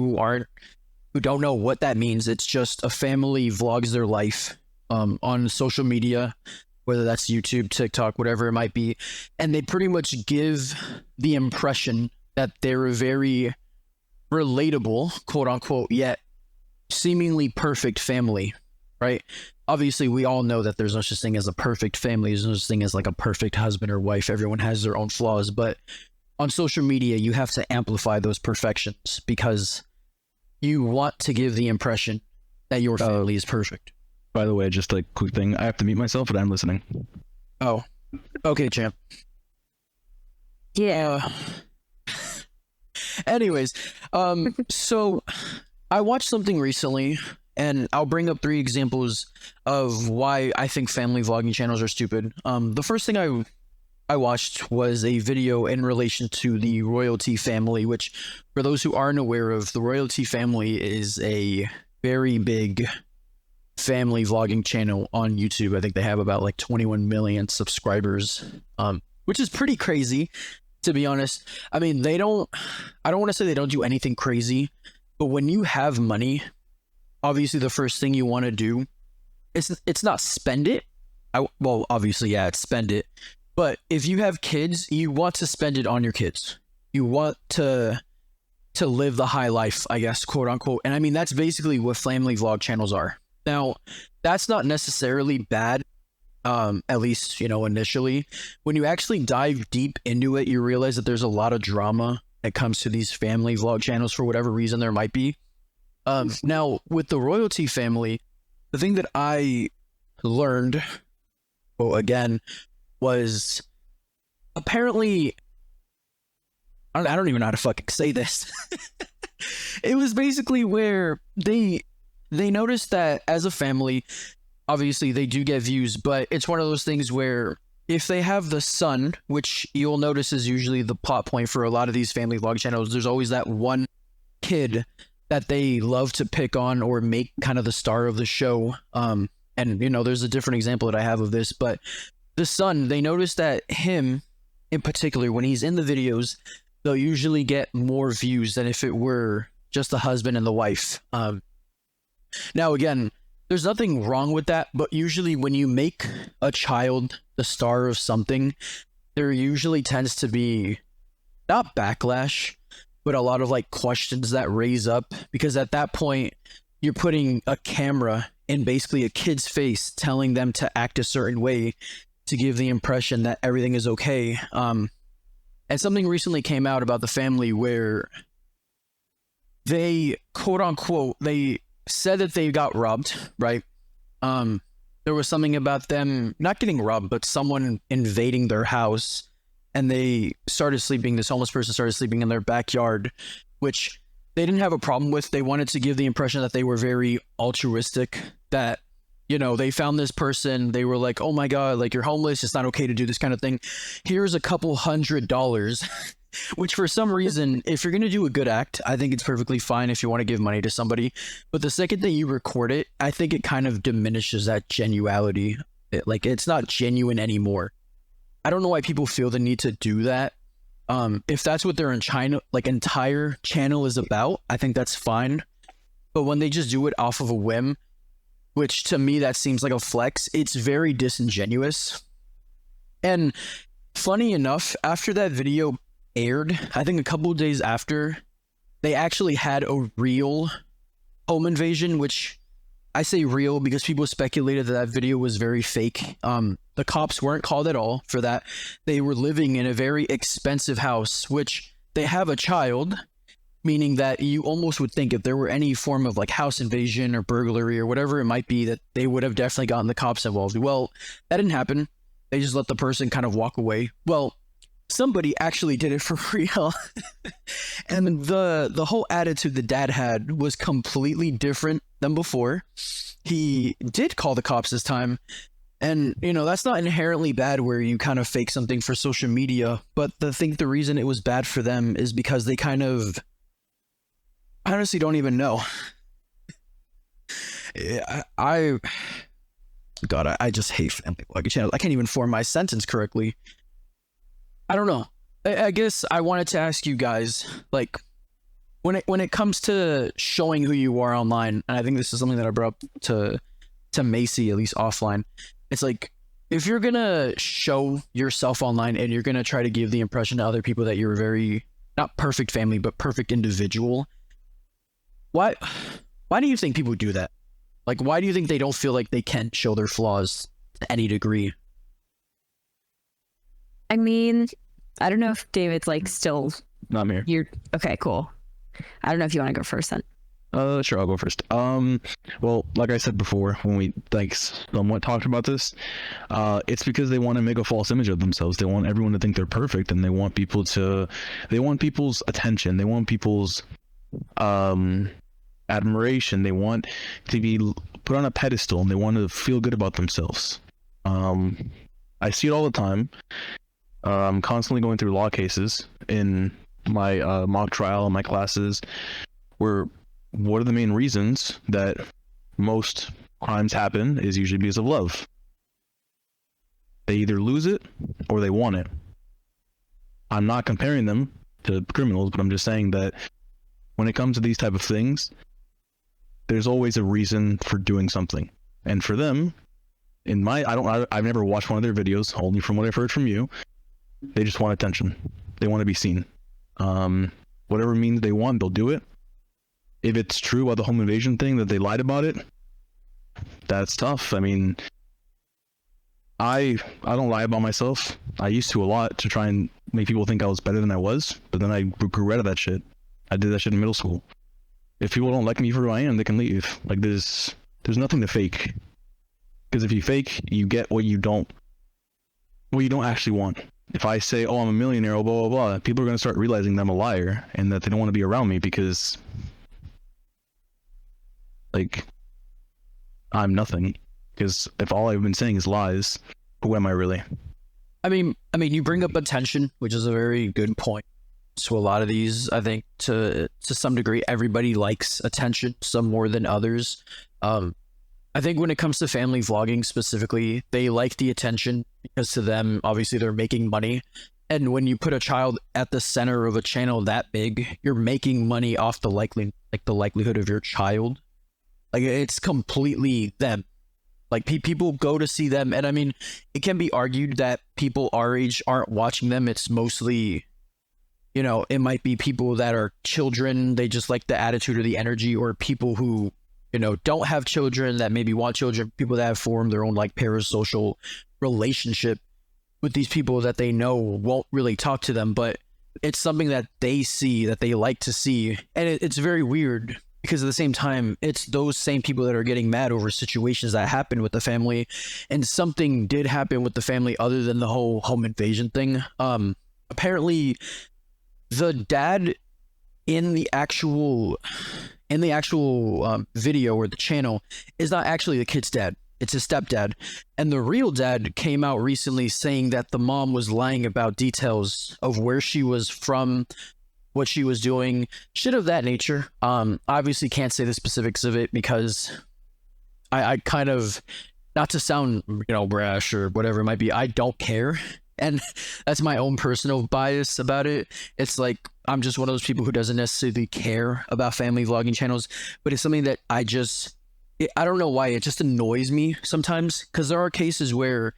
who don't know what that means, it's just a family vlogs their life on social media, whether that's YouTube, TikTok, whatever it might be, and they pretty much give the impression that they're a very relatable, quote unquote, yet seemingly perfect family, right? Obviously, we all know that there's no such thing as a perfect family. There's no such thing as like a perfect husband or wife. Everyone has their own flaws, but on social media, you have to amplify those perfections because you want to give the impression that your family is perfect. By the way, just a quick thing. I have to mute myself, but I'm listening. Oh, okay, champ. Yeah. Anyways, so I watched something recently, and I'll bring up 3 examples of why I think family vlogging channels are stupid. The first thing I watched was a video in relation to the royalty family, which, for those who aren't aware of, the royalty family is a very big family vlogging channel on YouTube. I think they have about like 21 million subscribers, which is pretty crazy, to be honest. I mean, I don't want to say they don't do anything crazy, but when you have money, obviously the first thing you want to do it's not spend it. Well, obviously, yeah, it's spend it. But if you have kids, you want to spend it on your kids. You want to live the high life, I guess, quote unquote. And I mean, that's basically what family vlog channels are. Now, that's not necessarily bad, at least, initially. When you actually dive deep into it, you realize that there's a lot of drama that comes to these family vlog channels for whatever reason there might be. Now, with the royalty family, the thing that I learned, again, was apparently, I don't even know how to fucking say this. It was basically where they noticed that as a family, obviously they do get views, but it's one of those things where if they have the son, which you'll notice is usually the plot point for a lot of these family vlog channels, there's always that one kid that they love to pick on or make kind of the star of the show. And you know, there's a different example that I have of this, but the son, they notice that him in particular, when he's in the videos, they'll usually get more views than if it were just the husband and the wife. Now again, there's nothing wrong with that, but usually when you make a child the star of something, there usually tends to be not backlash, but a lot of like questions that raise up, because at that point you're putting a camera in basically a kid's face, telling them to act a certain way to give the impression that everything is okay. And something recently came out about the family where they, quote unquote, they said that they got robbed, right? There was something about them not getting robbed, but someone invading their house, and they started sleeping, this homeless person started sleeping in their backyard, which they didn't have a problem with. They wanted to give the impression that they were very altruistic, that, you know, they found this person, they were like, oh my God, like, you're homeless, it's not okay to do this kind of thing. Here's a couple $100, which for some reason, if you're going to do a good act, I think it's perfectly fine if you want to give money to somebody. But the second that you record it, I think it kind of diminishes that genuality. Like, it's not genuine anymore. I don't know why people feel the need to do that. If that's what their entire channel is about, I think that's fine. But when they just do it off of a whim, which to me, that seems like a flex, it's very disingenuous. And funny enough, after that video aired, I think a couple of days after, they actually had a real home invasion, which I say real because people speculated that that video was very fake. The cops weren't called at all for that. They were living in a very expensive house, which they have a child, meaning that you almost would think if there were any form of like house invasion or burglary or whatever it might be, that they would have definitely gotten the cops involved. Well, that didn't happen. They just let the person kind of walk away. Well, somebody actually did it for real. And the whole attitude the dad had was completely different than before. He did call the cops this time. And, you know, that's not inherently bad where you kind of fake something for social media. But I think the reason it was bad for them is because they kind of, I honestly don't even know. I just hate family vlogging channels. I can't even form my sentence correctly. I don't know. I guess I wanted to ask you guys, like, when it comes to showing who you are online, and I think this is something that I brought up to Macy, at least offline. It's like, if you're gonna show yourself online and you're gonna try to give the impression to other people that you're a very, not perfect family, but perfect individual, why do you think people do that? Like, why do you think they don't feel like they can show their flaws to any degree? I mean, I don't know if David's like still. Not here. You're okay, cool. I don't know if you want to go first then. Sure, I'll go first. Well, like I said before, when we like somewhat talked about this, it's because they want to make a false image of themselves. They want everyone to think they're perfect, and they want people's attention. They want people's admiration. They want to be put on a pedestal, and they want to feel good about themselves. I see it all the time. I'm constantly going through law cases in my mock trial and my classes, where what are the main reasons that most crimes happen is usually because of love. They either lose it or they want it. I'm not comparing them to criminals, but I'm just saying that when it comes to these type of things, there's always a reason for doing something. And for them, I've never watched one of their videos, only from what I've heard from you. They just want attention. They want to be seen. Whatever means they want, they'll do it. If it's true about the home invasion thing that they lied about it, that's tough. I mean, I don't lie about myself. I used to a lot to try and make people think I was better than I was, but then I grew out of that shit. I did that shit in middle school. If people don't like me for who I am, they can leave. Like, there's nothing to fake. Because if you fake, you get what you don't actually want. If I say, oh, I'm a millionaire, oh, blah, blah, blah, people are going to start realizing that I'm a liar and that they don't want to be around me because, like, I'm nothing. Because if all I've been saying is lies, who am I really? I mean, you bring up attention, which is a very good point. So a lot of these, I think, to some degree, everybody likes attention, some more than others. I think when it comes to family vlogging specifically, they like the attention because to them, obviously, they're making money. And when you put a child at the center of a channel that big, you're making money off the likelihood of your child. Like, it's completely them. Like, people go to see them. And I mean, it can be argued that people our age aren't watching them. It's mostly, you know, it might be people that are children. They just like the attitude or the energy, or people who, you know, don't have children that maybe want children, people that have formed their own like parasocial relationship with these people that they know won't really talk to them, but it's something that they see, that they like to see. And it's very weird because at the same time, it's those same people that are getting mad over situations that happen with the family. And something did happen with the family other than the whole home invasion thing. Apparently the dad in the actual video or the channel is not actually the kid's dad. It's his stepdad. And the real dad came out recently saying that the mom was lying about details of where she was from, what she was doing, shit of that nature. Obviously can't say the specifics of it because I kind of, not to sound, you know, brash or whatever it might be, I don't care. And that's my own personal bias about it. It's like, I'm just one of those people who doesn't necessarily care about family vlogging channels, but it's something that I don't know why, it just annoys me sometimes, because there are cases where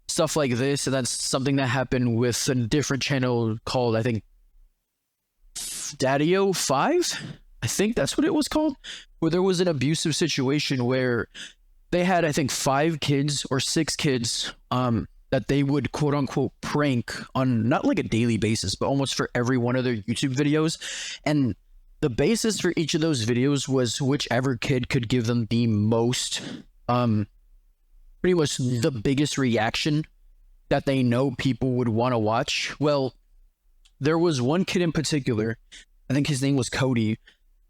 stuff like this, and that's something that happened with a different channel called, I think, Daddy-O 5? I think that's what it was called, where there was an abusive situation where they had, I think, 5 kids or 6 kids, that they would quote unquote prank on not like a daily basis, but almost for every one of their YouTube videos. And the basis for each of those videos was whichever kid could give them the most, pretty much the biggest reaction that they know people would want to watch. Well, there was one kid in particular, I think his name was Cody,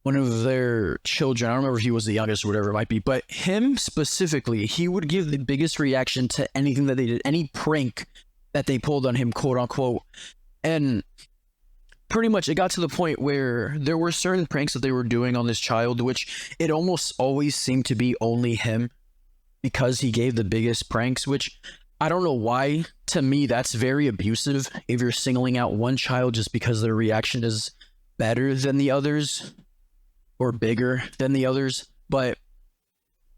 one of their children. I don't remember if he was the youngest or whatever it might be, but him specifically, he would give the biggest reaction to anything that they did, any prank that they pulled on him, quote unquote. And pretty much it got to the point where there were certain pranks that they were doing on this child, which it almost always seemed to be only him because he gave the biggest pranks, which I don't know why. To me, that's very abusive if you're singling out one child just because their reaction is better than the others or bigger than the others. But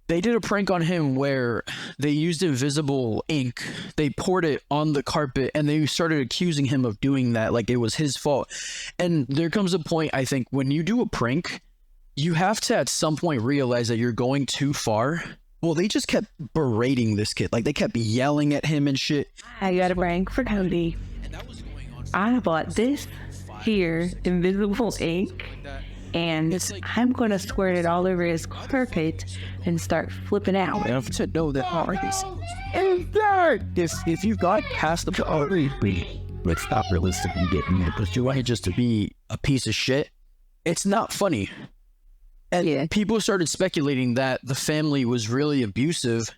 they did a prank on him where they used invisible ink, they poured it on the carpet, and they started accusing him of doing that like it was his fault. And there comes a point, I think, when you do a prank, you have to at some point realize that you're going too far. Well, they just kept berating this kid, like they kept yelling at him and shit. I got a prank for Cody. I bought this here invisible ink, and I'm gonna squirt it all over his carpet and start flipping out. I have to know that artist. And that if you've got past the it's not realistic in getting it, but you want it just to be a piece of shit, it's not funny. And people started speculating that the family was really abusive,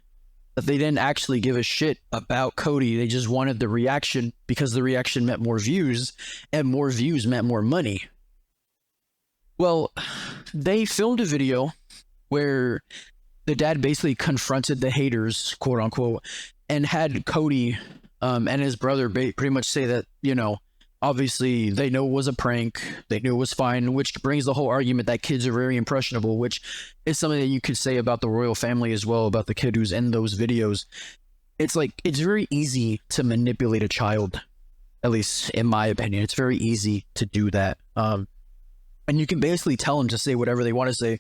that they didn't actually give a shit about Cody. They just wanted the reaction because the reaction meant more views, and more views meant more money. Well, they filmed a video where the dad basically confronted the haters, quote unquote, and had Cody and his brother pretty much say that, you know, obviously they know it was a prank, they knew it was fine, which brings the whole argument that kids are very impressionable, which is something that you could say about the royal family as well, about the kid who's in those videos. It's like, it's very easy to manipulate a child, at least in my opinion. It's very easy to do that. And you can basically tell them to say whatever they want to say,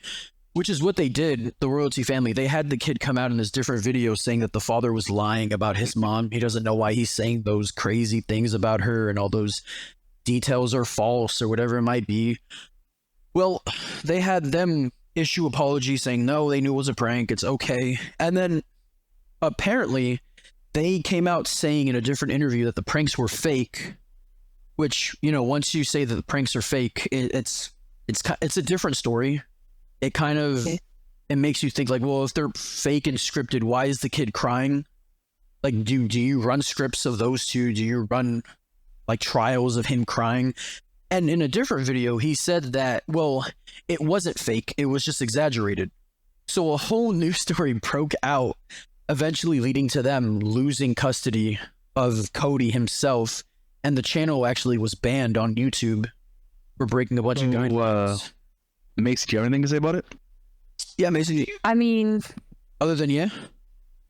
which is what they did, the royalty family. They had the kid come out in this different video saying that the father was lying about his mom. He doesn't know why he's saying those crazy things about her and all those details are false or whatever it might be. Well, they had them issue apologies saying, no, they knew it was a prank, it's okay. And then apparently they came out saying in a different interview that the pranks were fake, which, you know, once you say that the pranks are fake, it's a different story. It kind of it makes you think like, well, if they're fake and scripted, why is the kid crying? Like, do you run scripts of those two? Do you run like trials of him crying? And in a different video, he said that, well, it wasn't fake. It was just exaggerated. So a whole news story broke out, eventually leading to them losing custody of Cody himself. And the channel actually was banned on YouTube for breaking a bunch of guidelines. Macy, do you have anything to say about it? Yeah, Macy. I mean, Other than yeah?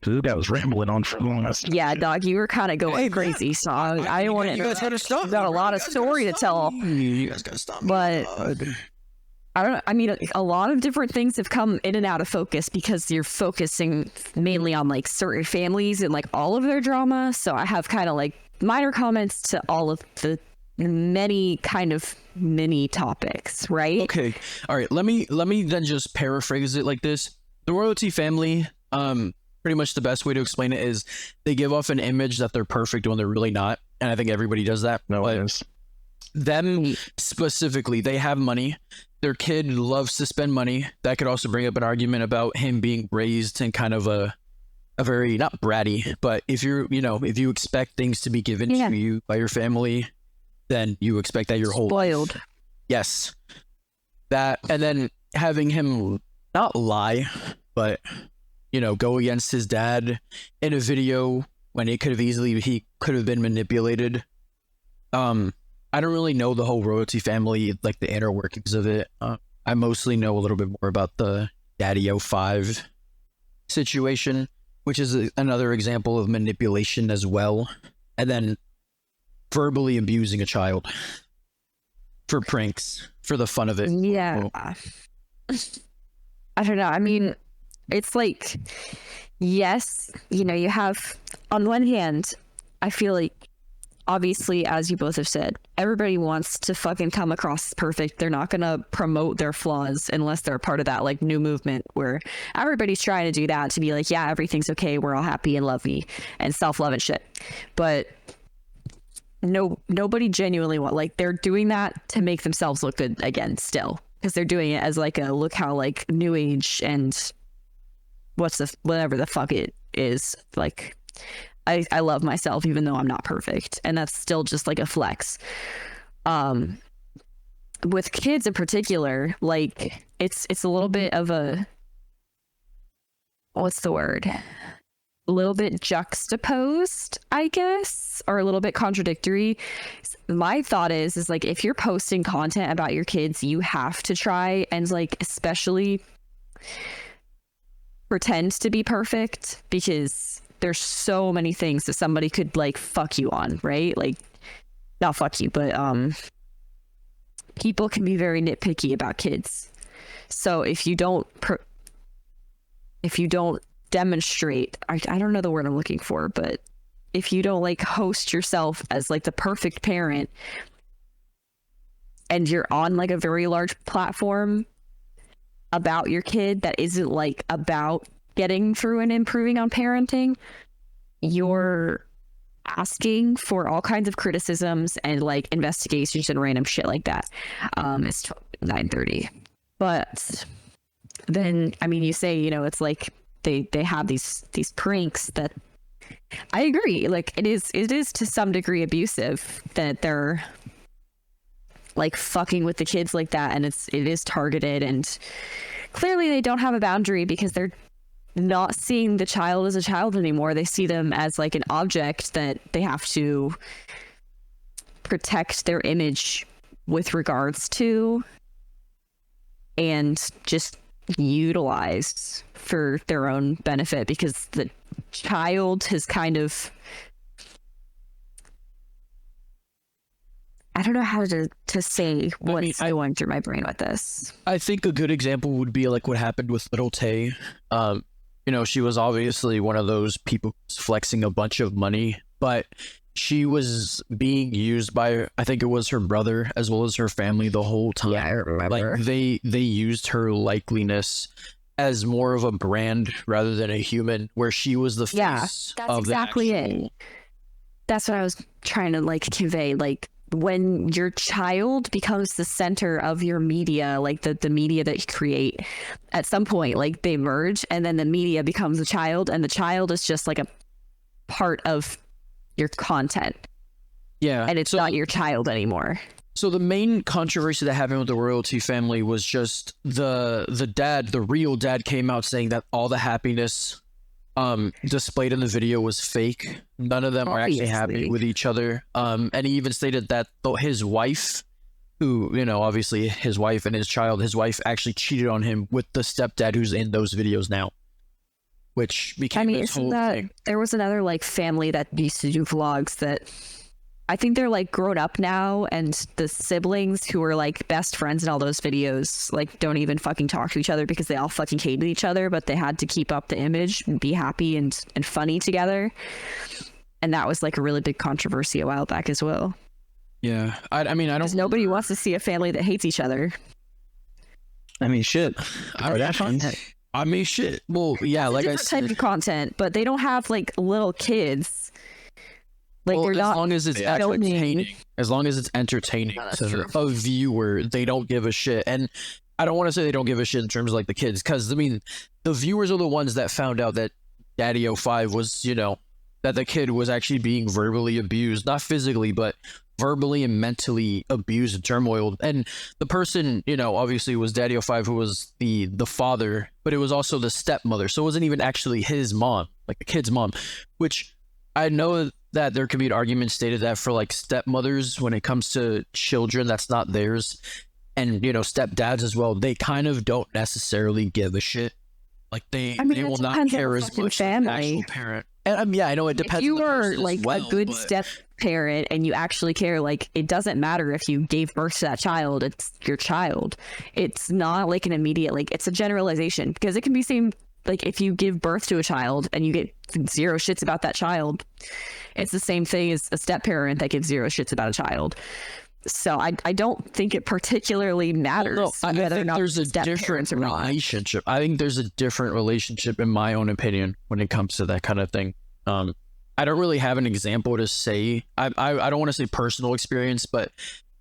This guy was rambling on for long. yeah, dog, you were kind of going crazy, so I don't want to. You guys gotta stop. Got a lot of story to tell, You guys gotta stop. but I don't. I mean, a lot of different things have come in and out of focus because you're focusing mainly on like certain families and like all of their drama. So I have kind of like minor comments to all of the many kind of mini topics, right? Okay. All right. Let me then just paraphrase it like this. The royalty family, pretty much the best way to explain it is they give off an image that they're perfect when they're really not. And I think everybody does that. No, But it is. them specifically, they have money. Their kid loves to spend money. That could also bring up an argument about him being raised in kind of a very, not bratty, but if if you expect things to be given Yeah. to you by your family, then you expect that your whole Spoiled. Yes. That, and then having him not lie, but, go against his dad in a video when he could have been manipulated. I don't really know the whole royalty family, like the inner workings of it. I mostly know a little bit more about the Daddy 05 situation, which is another example of manipulation as well. And then verbally abusing a child for pranks, for the fun of it. Yeah. I don't know. I mean, it's like, yes, you have, on one hand, I feel like, obviously, as you both have said, everybody wants to fucking come across as perfect. They're not going to promote their flaws unless they're a part of that like new movement where everybody's trying to do that to be like, yeah, everything's okay. We're all happy and lovey and self-love and shit. But nobody genuinely they're doing that to make themselves look good again still, because they're doing it as like a look how like new age and whatever the fuck it is. Like, I love myself even though I'm not perfect, and that's still just like a flex. With kids in particular, like it's a little bit of a, what's the word? A little bit juxtaposed, I guess, or a little bit contradictory. My thought is like, if you're posting content about your kids, you have to try and like especially pretend to be perfect, because there's so many things that somebody could like fuck you on, right? Like, not fuck you, but people can be very nitpicky about kids. So if you don't demonstrate, I don't know the word I'm looking for, but if you don't like host yourself as like the perfect parent, and you're on like a very large platform about your kid that isn't like about getting through and improving on parenting, you're asking for all kinds of criticisms and like investigations and random shit like that. It's 9:30, but then I mean, you say, it's like they have these pranks that I agree, like it is to some degree abusive that they're like fucking with the kids like that, and it is targeted, and clearly they don't have a boundary because they're not seeing the child as a child anymore. They see them as like an object that they have to protect their image with regards to and just utilize for their own benefit, because the child has kind of, I don't know how to say what's going through my brain with this. I think a good example would be like what happened with little Tay. She was obviously one of those people flexing a bunch of money, but she was being used by, I think it was her brother as well as her family the whole time. Yeah, I remember. Like they used her likeliness as more of a brand rather than a human, where she was the face that's of exactly the actual... it. That's what I was trying to like convey. Like, when your child becomes the center of your media, like the media that you create, at some point, like they merge, and then the media becomes the child, and the child is just like a part of your content. Yeah. And it's not your child anymore. So the main controversy that happened with the royalty family was just the dad, the real dad, came out saying that all the happiness displayed in the video was fake. None of them are actually happy with each other. And he even stated that his wife, who, you know, obviously his wife and his child, his wife actually cheated on him with the stepdad who's in those videos now, which became this whole thing. There was another like family that used to do vlogs that I think they're like grown up now, and the siblings who were like best friends in all those videos like don't even fucking talk to each other because they all fucking hated each other, but they had to keep up the image and be happy and funny together. And that was like a really big controversy a while back as well. Yeah. I mean, I don't... Nobody wants to see a family that hates each other. I mean, shit. I mean, shit. Well, yeah, like I said, type of content, but they don't have like little kids. Like, well, they're not, as long as it's entertaining, to a viewer, they don't give a shit. And I don't want to say they don't give a shit in terms of like the kids, because I mean, the viewers are the ones that found out that Daddy 05 was, you know, that the kid was actually being verbally abused, not physically, but verbally and mentally abused and turmoiled. And the person, you know, obviously was Daddy 05, who was the father, but it was also the stepmother. So it wasn't even actually his mom, like the kid's mom, which I know that there could be an argument stated that for like stepmothers, when it comes to children that's not theirs, and, you know, stepdads as well, they kind of don't necessarily give a shit. Like they will not care as much as an actual parent. And yeah, I know it depends. If you on the are person like as well, a good but... step parent and you actually care, like it doesn't matter if you gave birth to that child, it's your child. It's not like an immediate, like it's a generalization, because it can be same. Like if you give birth to a child and you get zero shits about that child, it's the same thing as a step parent that gives zero shits about a child. So I don't think it particularly matters whether or not there's a different relationship. I think there's a different relationship, in my own opinion, when it comes to that kind of thing. I don't really have an example to say. I don't want to say personal experience, but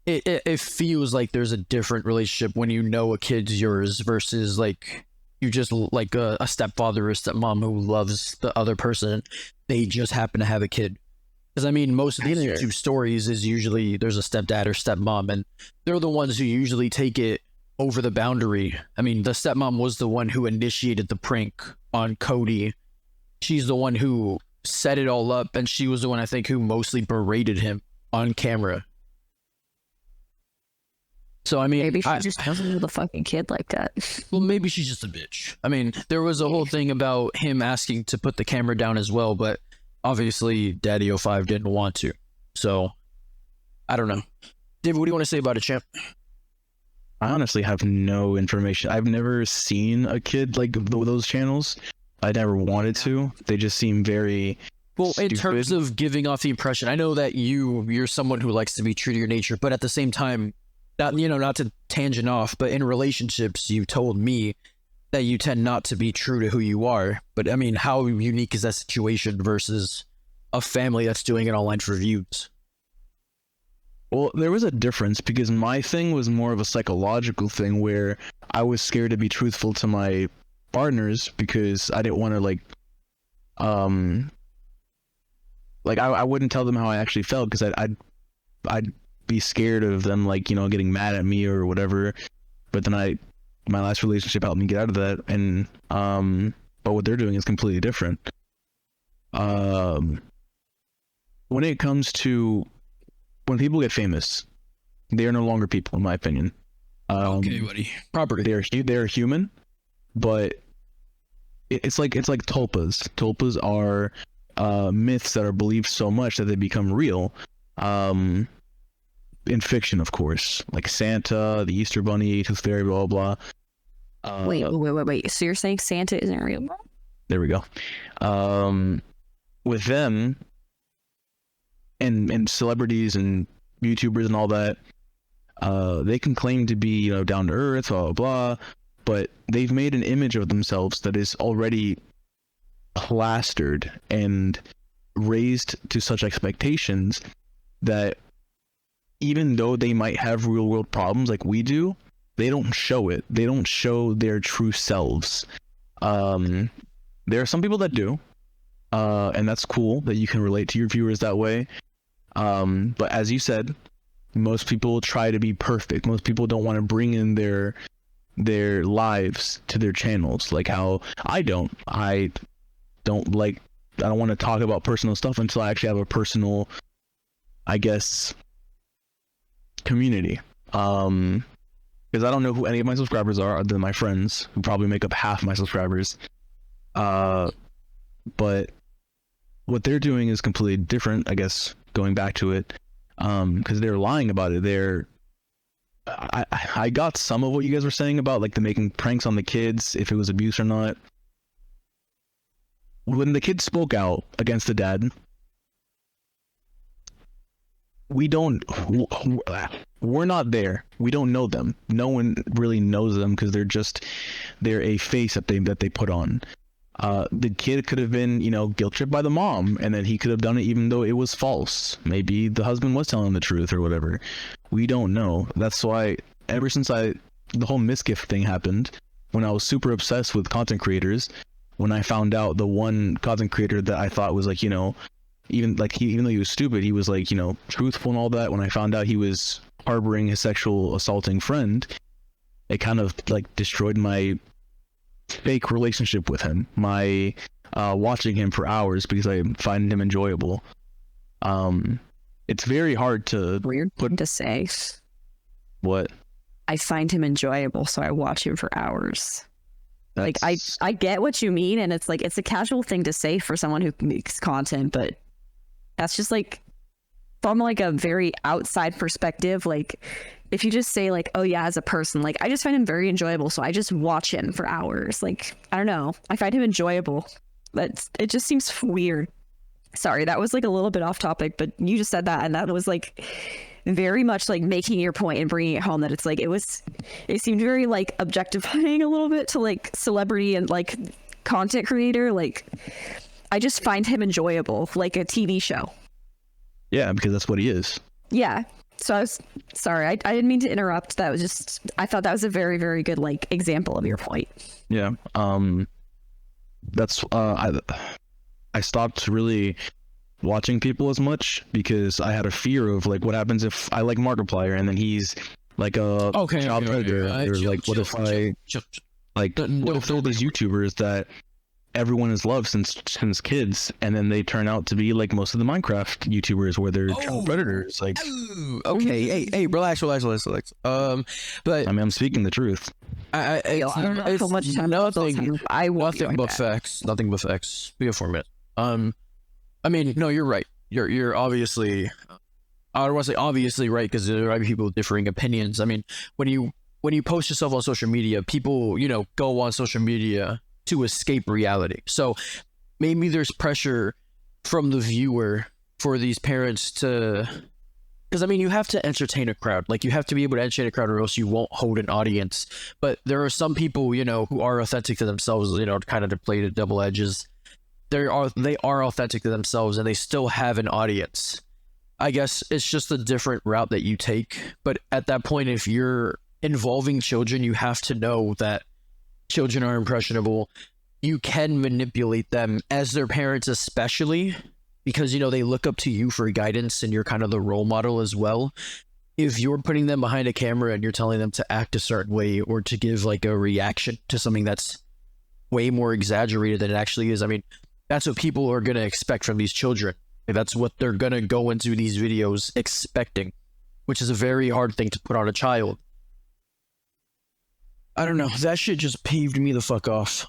it feels like there's a different relationship when you know a kid's yours versus like you just like a stepfather or a stepmom who loves the other person. They just happen to have a kid. Because I mean, most of these YouTube stories is usually there's a stepdad or stepmom, and they're the ones who usually take it over the boundary. I mean, the stepmom was the one who initiated the prank on Cody. She's the one who set it all up, and she was the one, I think, who mostly berated him on camera. So I mean, maybe she just doesn't know the fucking kid like that. Well, maybe she's just a bitch. I mean, there was a whole thing about him asking to put the camera down as well, but obviously Daddy 05 didn't want to. So I don't know. David, what do you want to say about it, champ? I honestly have no information. I've never seen a kid like those channels. I never wanted to. They just seem very well stupid. In terms of giving off the impression. I know that you're someone who likes to be true to your nature, but at the same time, not to tangent off, but in relationships, you told me that you tend not to be true to who you are. But I mean, how unique is that situation versus a family that's doing it online for views? Well, there was a difference because my thing was more of a psychological thing where I was scared to be truthful to my partners because I didn't want to I wouldn't tell them how I actually felt because I'd be scared of them getting mad at me or whatever. But then my last relationship helped me get out of that, and but what they're doing is completely different. When it comes to when people get famous, they are no longer people, in my opinion. Okay, buddy. Property. They're human, but it's like tulpas. Tulpas are myths that are believed so much that they become real. In fiction, of course, like Santa, the Easter Bunny, Tooth Fairy, blah blah blah. Wait. So you're saying Santa isn't real? There we go. With them and celebrities and YouTubers and all that, they can claim to be down to earth, blah blah blah, but they've made an image of themselves that is already plastered and raised to such expectations that even though they might have real world problems like we do, they don't show it. They don't show their true selves. There are some people that do, and that's cool that you can relate to your viewers that way. But as you said, most people try to be perfect. Most people don't want to bring in their lives to their channels, like how I don't want to talk about personal stuff until I actually have a personal, I guess, community. Because I don't know who any of my subscribers are other than my friends, who probably make up half my subscribers. But what they're doing is completely different, I guess, going back to it, because they're lying about it. I got some of what you guys were saying about like the making pranks on the kids, if it was abuse or not. When the kids spoke out against the dad, we're not there. We don't know them. No one really knows them because they're a face that they put on. The kid could have been, guilt tripped by the mom, and then he could have done it even though it was false. Maybe the husband was telling the truth or whatever. We don't know. That's why ever since the whole misgift thing happened, when I was super obsessed with content creators, when I found out the one content creator that I thought was like, even though he was stupid, he was like, truthful and all that. When I found out he was harboring his sexual assaulting friend, it kind of like destroyed my fake relationship with him, my watching him for hours because I find him enjoyable. It's very hard to Weird thing to say. What? I find him enjoyable, so I watch him for hours. Like I get what you mean, and it's like it's a casual thing to say for someone who makes content, but that's just like from like a very outside perspective. Like if you just say like, oh yeah, as a person, like I just find him very enjoyable, so I just watch him for hours. Like I don't know, I find him enjoyable. It just seems weird. Sorry, that was like a little bit off topic, but you just said that, and that was like very much like making your point and bringing it home, that it's like it seemed very like objectifying a little bit to like celebrity and like content creator. Like I just find him enjoyable, like a TV show. Yeah, because that's what he is. Yeah. So I was sorry, I didn't mean to interrupt. That was just, I thought that was a very, very good like example of your point. Yeah. That's I stopped really watching people as much because I had a fear of like what happens if I like Markiplier and then he's like a child predator, or like what if all those YouTubers that everyone has loved since kids, and then they turn out to be like most of the Minecraft YouTubers where they're child predators. Like, okay, hey, relax. But I mean, I'm speaking the truth. I don't know how much time nothing but facts. Nothing but facts. Be a format. I mean, no, you're right. You're obviously, I don't want to say obviously right, because there are people with differing opinions. I mean, when you post yourself on social media, people, go on social media to escape reality. So maybe there's pressure from the viewer for these parents to, because I mean, you have to entertain a crowd. Like you have to be able to entertain a crowd, or else you won't hold an audience. But there are some people, who are authentic to themselves, kind of to play the double edges. They are authentic to themselves, and they still have an audience. I guess it's just a different route that you take. But at that point, if you're involving children, you have to know that children are impressionable. You can manipulate them as their parents, especially because, they look up to you for guidance and you're kind of the role model as well. If you're putting them behind a camera and you're telling them to act a certain way or to give like a reaction to something that's way more exaggerated than it actually is, I mean, that's what people are going to expect from these children. That's what they're going to go into these videos expecting, which is a very hard thing to put on a child. I don't know. That shit just peeved me the fuck off.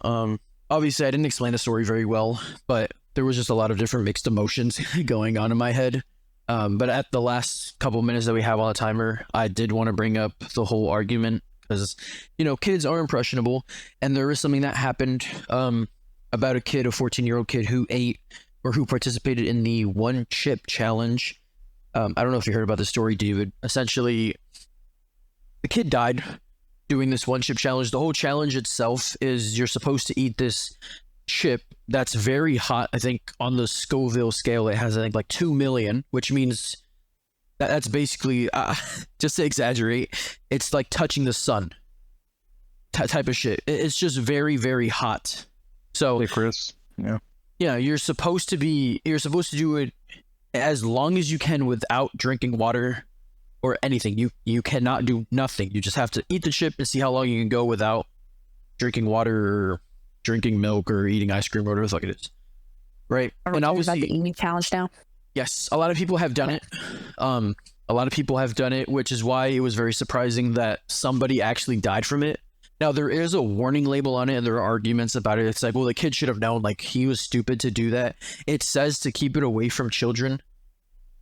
Obviously, I didn't explain the story very well, but there was just a lot of different mixed emotions going on in my head. But at the last couple minutes that we have on the timer, I did want to bring up the whole argument because, kids are impressionable, and there is something that happened about a 14-year-old kid who who participated in the one chip challenge. I don't know if you heard about the story, David. Essentially, the kid died doing this one chip challenge. The whole challenge itself is you're supposed to eat this chip that's very hot. I think on the Scoville scale, it has, I think, like 2 million, which means That's basically, just to exaggerate, it's like touching the sun type of shit. It's just very, very hot. So, Hey, Chris. Yeah. yeah, you're supposed to do it as long as you can without drinking water or anything. You cannot do nothing. You just have to eat the chip and see how long you can go without drinking water or drinking milk or eating ice cream or whatever the fuck it is. Right? Are we And talking about obviously, the eating challenge now? yes, a lot of people have done it. A lot of people have done it, which is why it was very surprising that somebody actually died from it. Now, there is a warning label on it, and there are arguments about it. It's like, well, the kid should have known, like, he was stupid to do that. It says to keep it away from children.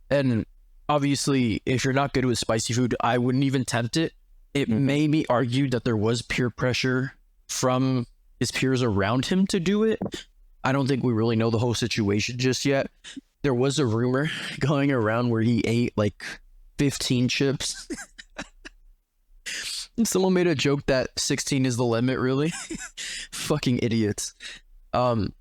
And obviously, if you're not good with spicy food, I wouldn't even tempt it. It may be argued that there was peer pressure from his peers around him to do it. I don't think we really know the whole situation just yet. There was a rumor going around where he ate like 15 chips. Someone made a joke that 16 is the limit, really. Fucking idiots. But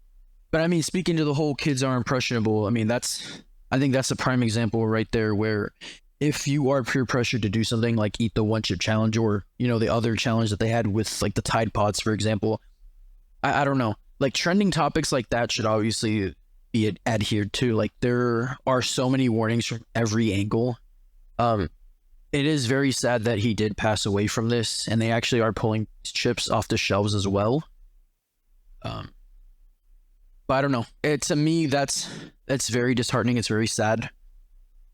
I mean, speaking to the whole kids are impressionable, I mean, I think that's a prime example right there where if you are peer pressured to do something like eat the one chip challenge or, you know, the other challenge that they had with like the Tide Pods, for example, I don't know. Like trending topics like that should obviously be adhered to. Like there are so many warnings from every angle. It is very sad that he did pass away from this, and they actually are pulling chips off the shelves as well. But I don't know. To me, that's very disheartening. It's very sad.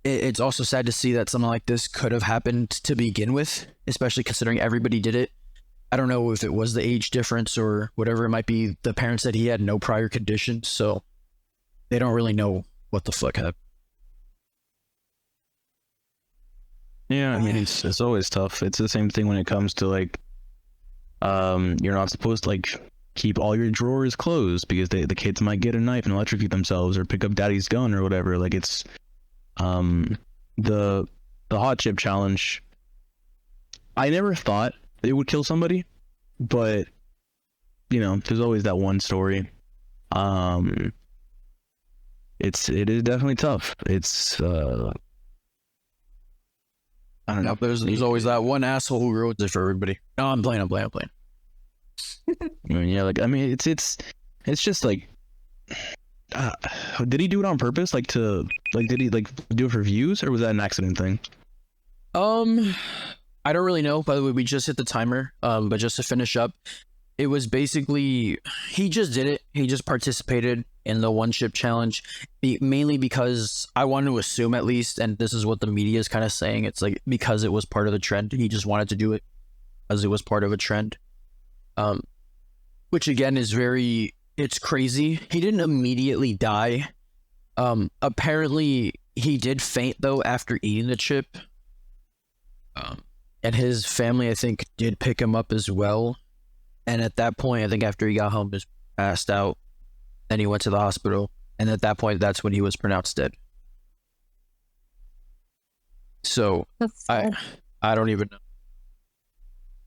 It's also sad to see that something like this could have happened to begin with, especially considering everybody did it. I don't know if it was the age difference or whatever it might be. The parents said he had no prior conditions, so they don't really know what the fuck happened. Yeah, I mean, it's always tough. It's the same thing when it comes to like, you're not supposed to like keep all your drawers closed because the kids might get a knife and electrocute themselves or pick up daddy's gun or whatever. Like it's, the hot chip challenge. I never thought it would kill somebody, but you know, there's always that one story. It is definitely tough. It's I don't know. There's always that one asshole who ruins it for everybody. No, I'm playing. I mean, yeah, like I mean, it's just like, did he do it on purpose? Like did he like do it for views, or was that an accident thing? I don't really know. By the way, we just hit the timer. But just to finish up, it was basically he just did it. He just participated in the one chip challenge, mainly because I wanted to assume, at least, and this is what the media is kind of saying. It's like because it was part of the trend. He just wanted to do it because it was part of a trend. Which again is it's crazy. He didn't immediately die. Apparently he did faint though after eating the chip. And his family, I think, did pick him up as well. And at that point, I think after he got home, he passed out. Then he went to the hospital. And at that point, that's when he was pronounced dead. So I don't even know.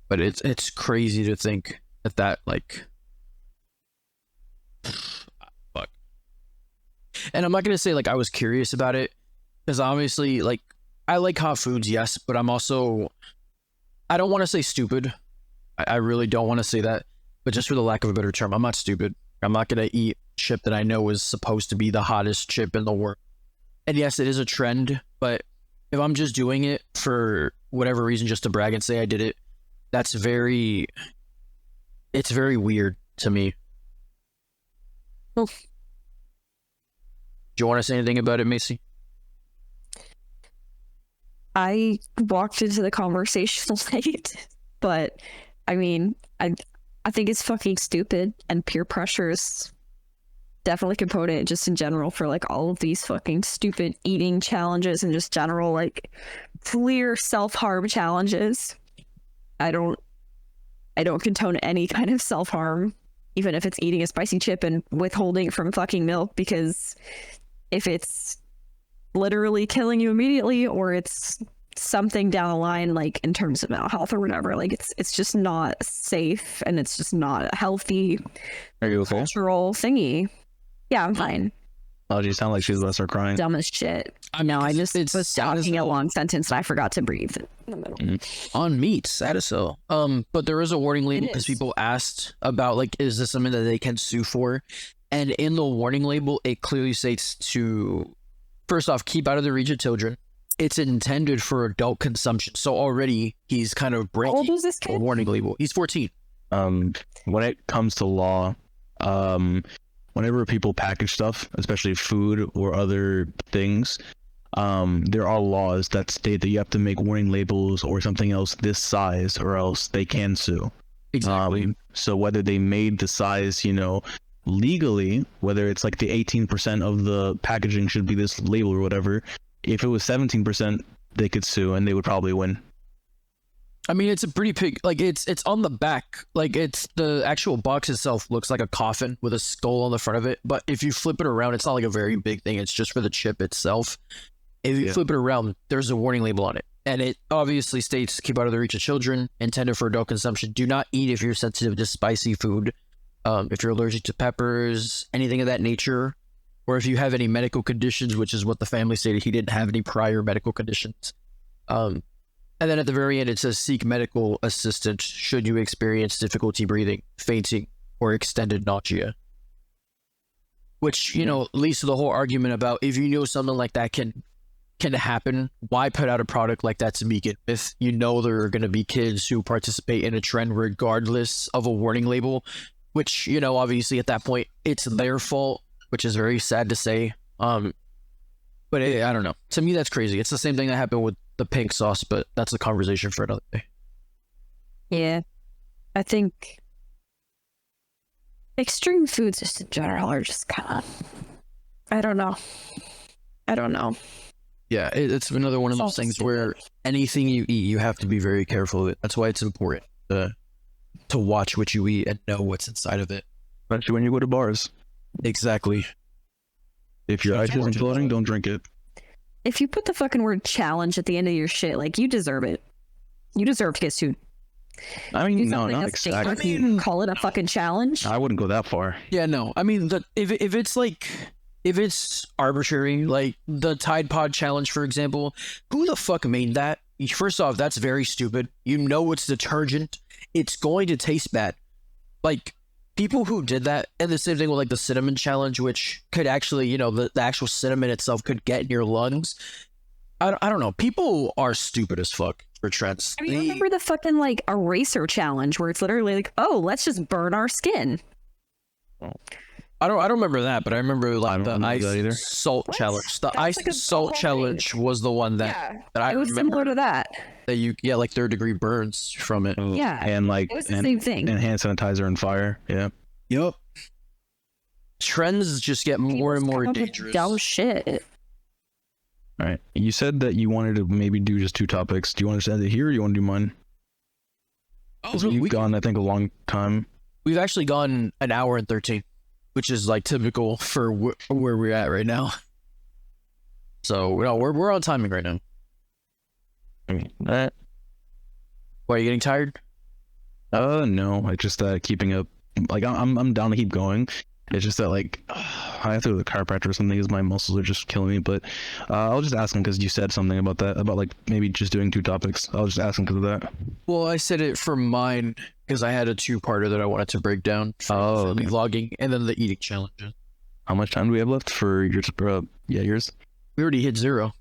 But it's crazy to think that like fuck. And I'm not gonna say like I was curious about it, because obviously like I like hot foods, yes, but I'm also, I don't want to say stupid. I really don't want to say that, but just for the lack of a better term, I'm not stupid. I'm not gonna eat chip that I know is supposed to be the hottest chip in the world. And yes, it is a trend, but if I'm just doing it for whatever reason, just to brag and say I did it, it's very weird to me. Oof. Do you want to say anything about it, Macy? I walked into the conversation late, but I mean, I think it's fucking stupid, and peer pressure is definitely a component just in general for like all of these fucking stupid eating challenges and just general like clear self-harm challenges. I don't condone any kind of self-harm, even if it's eating a spicy chip and withholding from fucking milk, because if it's literally killing you immediately or it's something down the line, like in terms of mental health or whatever, like it's just not safe, and it's just not a healthy Are you okay? cultural thingy. Yeah, I'm fine. Oh, she sounded like she was about to start crying. Dumb as shit. I mean, No, I just it's was sad as talking a hell. long sentence and I forgot to breathe in the middle. On meat, sad as hell. But there is a warning label because is. people asked about like, is this something that they can sue for? And in the warning label, it clearly states to, first off, keep out of the reach of children. It's intended for adult consumption. So already he's kind of How old breaking was this a kid? warning label. He's 14. When it comes to law, whenever people package stuff, especially food or other things, there are laws that state that you have to make warning labels or something else this size, or else they can sue. Exactly. So whether they made the size, you know, legally, whether it's like the 18% of the packaging should be this label or whatever, if it was 17%, they could sue and they would probably win. I mean, it's a pretty big, like it's on the back, like it's the actual box itself looks like a coffin with a skull on the front of it. But if you flip it around, it's not like a very big thing. It's just for the chip itself. If you flip it around, there's a warning label on it. And it obviously states, keep out of the reach of children, intended for adult consumption. Do not eat if you're sensitive to spicy food. If you're allergic to peppers, anything of that nature. Or if you have any medical conditions, which is what the family stated, he didn't have any prior medical conditions. And then at the very end, it says seek medical assistance should you experience difficulty breathing, fainting, or extended nausea. Which, you know, leads to the whole argument about if you know something like that can happen, why put out a product like that to begin with? You know there are going to be kids who participate in a trend regardless of a warning label, which, you know, obviously at that point, it's their fault, which is very sad to say. But I don't know. To me, that's crazy. It's the same thing that happened with the pink sauce, but that's a conversation for another day. Yeah. I think extreme foods just in general are just kind of, I don't know. Yeah, it's another one of It's those all things stupid. where anything you eat, you have to be very careful of it. That's why it's important to watch what you eat and know what's inside of it. Especially when you go to bars. Exactly. If your ice isn't floating, don't drink it. If you put the fucking word challenge at the end of your shit, like, you deserve it. You deserve to get sued. I Do mean, no, something not that's exactly. dangerous, you call it a fucking challenge. I wouldn't go that far. Yeah, no. I mean, if it's arbitrary, like the Tide Pod challenge, for example, who the fuck made that? First off, that's very stupid. You know it's detergent. It's going to taste bad. Like, people who did that, and the same thing with like the cinnamon challenge, which could actually, you know, the actual cinnamon itself could get in your lungs. I don't know. People are stupid as fuck for trends. I mean, remember the fucking like eraser challenge where it's literally like, oh, let's just burn our skin. I don't remember that, but I remember like I don't the remember that either. ice salt What? challenge. The That's ice like a salt whole challenge thing. was the one that I It was remember similar to that. that like 3rd-degree burns from it. Yeah. And like It was the and, same thing. and hand sanitizer and fire. Yeah. Yep. Trends just get more and more Come up with dangerous. Dumb shit. All right. You said that you wanted to maybe do just 2 topics. Do you want to end it here or do you want to do mine? Oh, You've gone, I think, a long time. we've actually gone an hour and 13, which is like typical for where we're at right now. So no, we're on timing right now. I mean, Why, are you getting tired? no. It's just that keeping up. Like, I'm down to keep going. It's just that, like, I have to go to the chiropractor or something because my muscles are just killing me. But I'll just ask him because you said something about that, about like maybe just doing 2 topics. I'll just ask him because of that. Well, I said it for mine because I had a 2-parter that I wanted to break down. Oh, the okay. vlogging and then the eating challenges. How much time do we have left for yours? Yours. We already hit 0.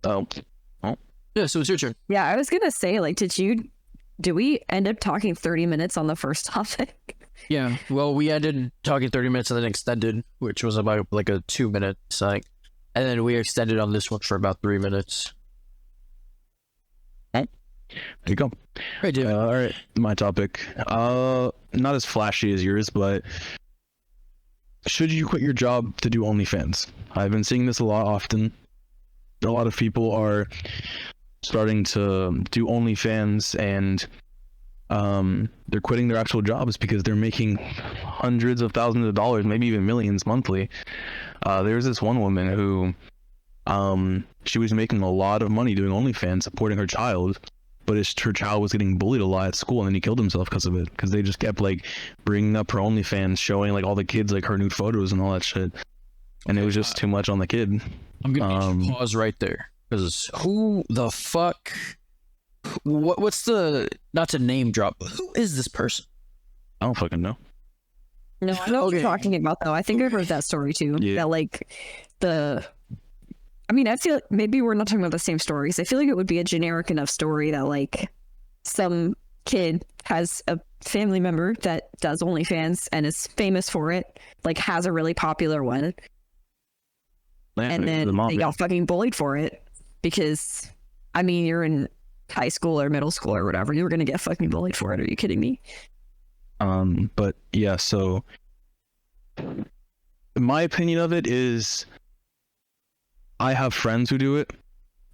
Oh, Yeah, so it's your turn. Yeah, I was gonna say, like, did we end up talking 30 minutes on the first topic? Yeah, well, we ended talking 30 minutes and then extended, which was about like a 2-minute thing. And then we extended on this one for about 3 minutes. there you go. Right, dude. All right, my topic. Not as flashy as yours, but should you quit your job to do OnlyFans? I've been seeing this a lot often. A lot of people are starting to do OnlyFans and they're quitting their actual jobs because they're making hundreds of thousands of dollars, maybe even millions monthly. There's this one woman who she was making a lot of money doing OnlyFans, supporting her child, but her child was getting bullied a lot at school, and then he killed himself because of it, because they just kept like bringing up her OnlyFans, showing like all the kids like her nude photos and all that shit. and it was just too much on the kid. I'm gonna pause right there because who the fuck? What's the, not to name drop, but who is this person? I don't fucking know. No, I know what you're talking about though. I think I've heard that story too. Yeah. That like I mean, I feel like maybe we're not talking about the same stories. I feel like it would be a generic enough story that like some kid has a family member that does OnlyFans and is famous for it, like has a really popular one, and then they got fucking bullied for it because, I mean, you're in high school or middle school or whatever, you were gonna get fucking bullied for it. Are you kidding me? But yeah, so my opinion of it is, I have friends who do it.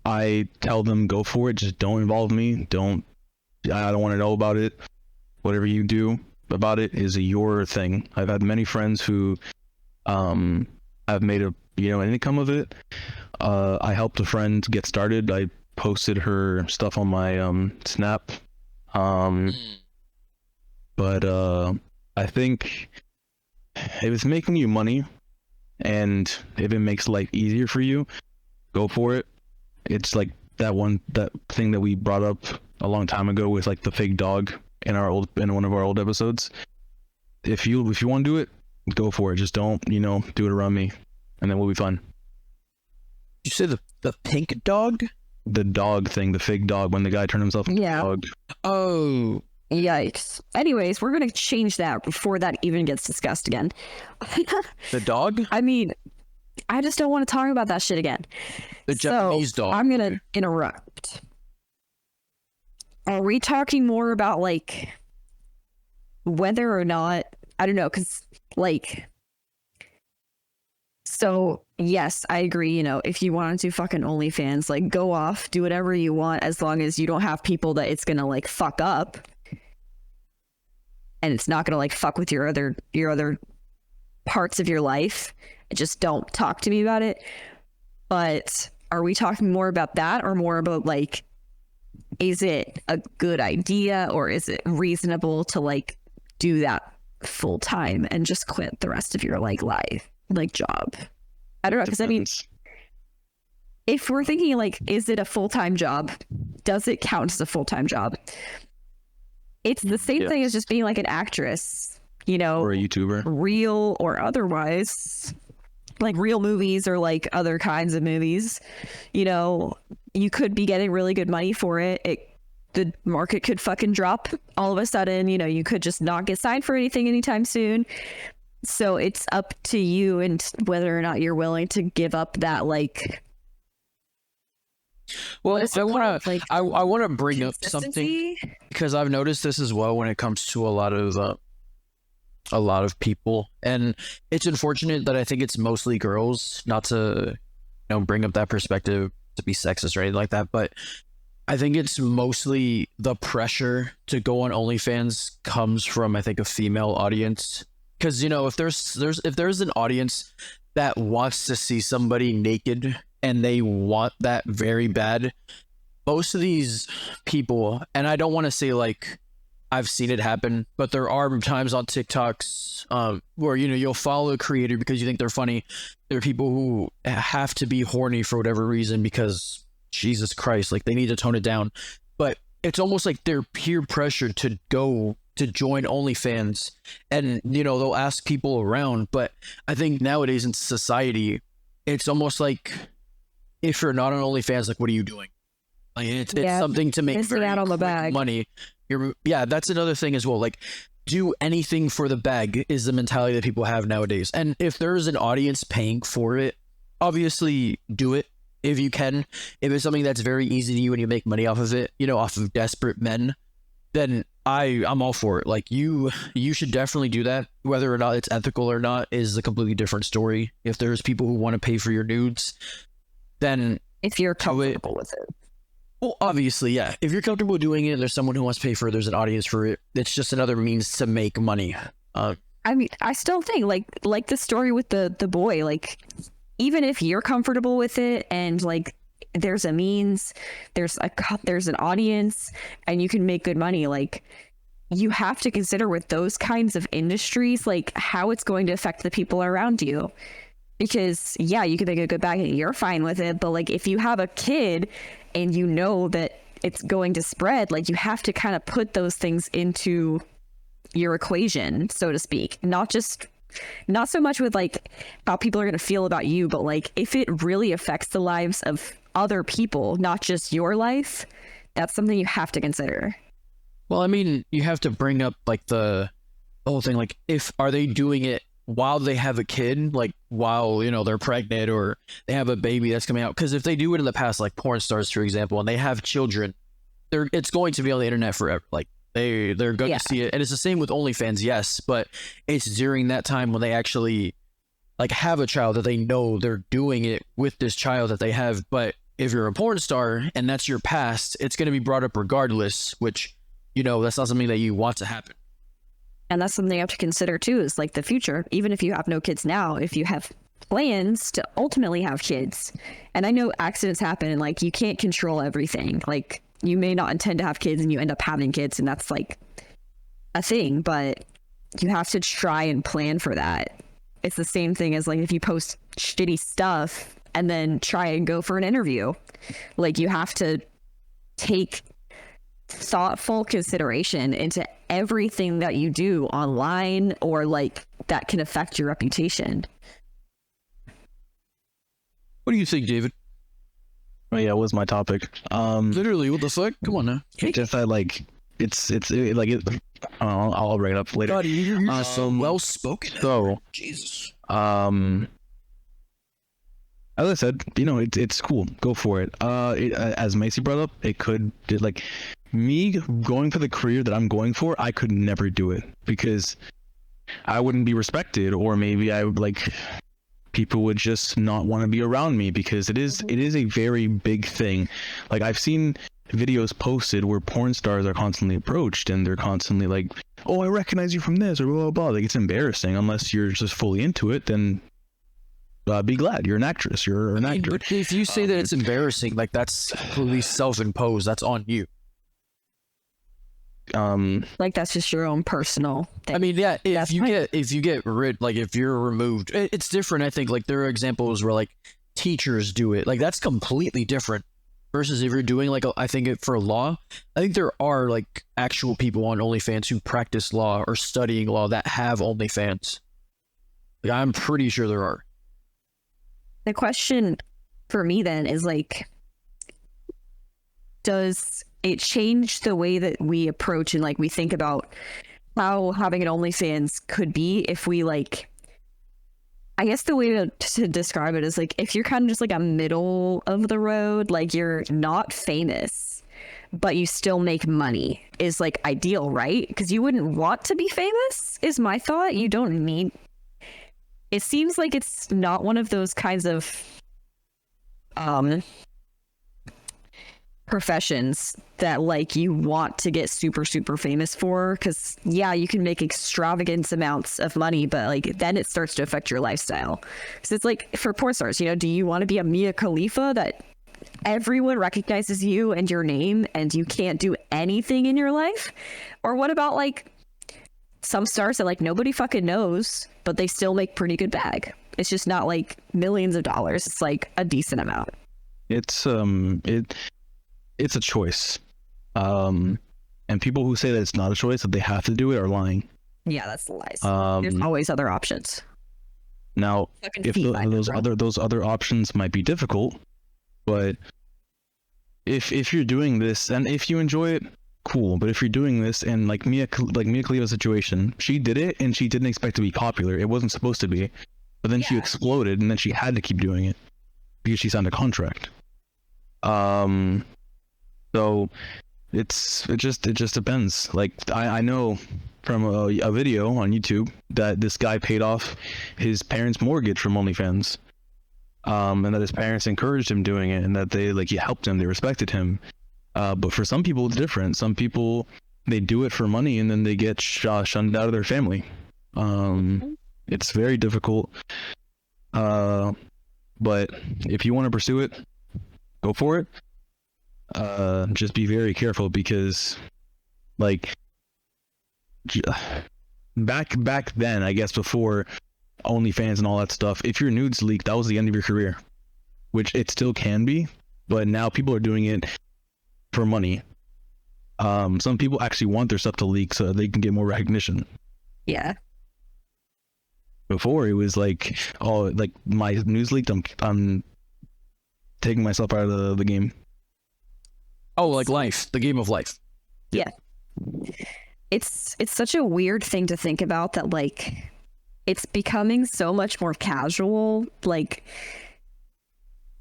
I tell them go for it, just don't involve me. I don't want to know about it. Whatever you do about it is your thing. I've had many friends who have made an income of it. I helped a friend get started. I posted her stuff on my Snap. But I think if it's making you money and if it makes life easier for you, go for it. It's like that thing that we brought up a long time ago with like the fake dog in one of our old episodes. If you want to do it, go for it. Just don't, do it around me, and then we'll be fine. You say the pink dog? The dog thing, the fake dog, when the guy turned himself into a dog. Oh. Yikes. Anyways, we're going to change that before that even gets discussed again. The dog? I mean, I just don't want to talk about that shit again. The Japanese dog. I'm going to interrupt. Are we talking more about, like, whether or not, I don't know, because, like, so, yes, I agree, if you want to do fucking OnlyFans, like, go off, do whatever you want, as long as you don't have people that it's going to, like, fuck up. And it's not going to, like, fuck with your other parts of your life. Just don't talk to me about it. But are we talking more about that or more about, like, is it a good idea or is it reasonable to, like, do that full time and just quit the rest of your, like, life, like, job? I don't know, because I mean, if we're thinking, like, is it a full-time job? Does it count as a full-time job? It's the same thing as just being, like, an actress, or a YouTuber, real or otherwise, like real movies or like other kinds of movies. You could be getting really good money for it. The market could fucking drop all of a sudden. You could just not get signed for anything anytime soon. So it's up to you and whether or not you're willing to give up that, like. Well, I want to bring up something because I've noticed this as well when it comes to a lot of people, and it's unfortunate that I think it's mostly girls. Not to bring up that perspective to be sexist or anything like that, but I think it's mostly the pressure to go on OnlyFans comes from, I think, a female audience. Because if there's an audience that wants to see somebody naked and they want that very bad, most of these people, and I don't want to say like I've seen it happen, but there are times on TikToks where you'll follow a creator because you think they're funny. There are people who have to be horny for whatever reason because Jesus Christ, like they need to tone it down. But it's almost like they're peer pressured to go to join OnlyFans, and they'll ask people around. But I think nowadays in society, it's almost like if you're not on OnlyFans, like what are you doing? Like it's something to make very out on the quick bag. money. That's another thing as well. Like, do anything for the bag is the mentality that people have nowadays. And if there's an audience paying for it, obviously do it if you can. If it's something that's very easy to you and you make money off of it, off of desperate men, then I'm all for it. Like you should definitely do that. Whether or not it's ethical or not is a completely different story. If there's people who want to pay for your nudes, then if you're comfortable with it. Well, obviously, yeah. If you're comfortable doing it, there's someone who wants to pay for it, there's an audience for it. It's just another means to make money. I mean, I still think like the story with the boy, like even if you're comfortable with it and like there's a means, there's an audience and you can make good money, like you have to consider with those kinds of industries, like how it's going to affect the people around you. Because yeah, you can make a good bag and you're fine with it, but like if you have a kid and you know that it's going to spread, like you have to kind of put those things into your equation, so to speak. Not so much with like how people are going to feel about you, but like if it really affects the lives of other people, not just your life, that's something you have to consider. Well, I mean, you have to bring up like the whole thing, like are they doing it while they have a kid, like while, you know, they're pregnant or they have a baby that's coming out? Because if they do it in the past, like porn stars, for example, and they have children, it's going to be on the internet forever. Like they're going to see it. And it's the same with OnlyFans, yes, but it's during that time when they actually like have a child that they know they're doing it with this child that they have. But if you're a porn star and that's your past, it's going to be brought up regardless, which, you know, that's not something that you want to happen. And that's something you have to consider too, is like the future. Even if you have no kids now, if you have plans to ultimately have kids, and I know accidents happen and like you can't control everything. Like you may not intend to have kids and you end up having kids, and that's like a thing, but you have to try and plan for that. It's the same thing as like if you post shitty stuff and then try and go for an interview. Like you have to take thoughtful consideration into everything that you do online or like that can affect your reputation. What do you think, David? Oh yeah, it was my topic. Literally, what the fuck? Come on now. Just I like I'll bring it up later. God, you're so well spoken. So Jesus. As I said, you know, it's cool. Go for it. As Macy brought up, like me going for the career that I'm going for, I could never do it because I wouldn't be respected, or maybe I would like people would just not want to be around me because it is a very big thing. Like I've seen videos posted where porn stars are constantly approached and they're constantly like, "Oh, I recognize you from this," or blah blah blah. Like it's embarrassing unless you're just fully into it. Then be glad you're an actress. You're an actor. But if you say that it's embarrassing, like that's completely self-imposed. That's on you. Like that's just your own personal thing. I mean, yeah, if you get rid, like if you're removed, it's different. I think like there are examples where like teachers do it. Like that's completely different versus if you're doing like I think for law. I think there are like actual people on OnlyFans who practice law or studying law that have OnlyFans. Like I'm pretty sure there are. The question for me then is like, does it change the way that we approach and like we think about how having an OnlyFans could be if we like, I guess the way to describe it is like if you're kind of just like a middle of the road, like you're not famous but you still make money is like ideal, right? Because you wouldn't want to be famous is my thought. You don't need, it seems like it's not one of those kinds of professions that like you want to get super famous for, because yeah, you can make extravagant amounts of money, but like then it starts to affect your lifestyle. So it's like for porn stars, you know, do you want to be a Mia Khalifa that everyone recognizes you and your name and you can't do anything in your life? Or what about like some stars that like nobody fucking knows but they still make pretty good bag? It's just not like millions of dollars, it's like a decent amount. It's a choice. And people who say that it's not a choice, that they have to do it, are lying. Yeah, that's the lies. There's always other options. Now, if those other options might be difficult, but if you're doing this and if you enjoy it, cool. But if you're doing this and like Mia Khalifa's situation, she did it and she didn't expect to be popular. It wasn't supposed to be, but then she exploded and then she had to keep doing it because she signed a contract. So it just depends. Like I know from a video on YouTube that this guy paid off his parents' mortgage from OnlyFans, and that his parents encouraged him doing it, and that they helped him, they respected him. But for some people it's different. Some people, they do it for money and then they get shunned out of their family. It's very difficult. But if you want to pursue it, go for it. Just be very careful because like back then, I guess before OnlyFans and all that stuff, if your nudes leaked, that was the end of your career, which it still can be, but now people are doing it for money. Some people actually want their stuff to leak so they can get more recognition. Yeah. Before it was like, oh, like my news leaked, I'm taking myself out of the game. Oh, like life, the game of life. Yeah. It's such a weird thing to think about that, like, it's becoming so much more casual. Like,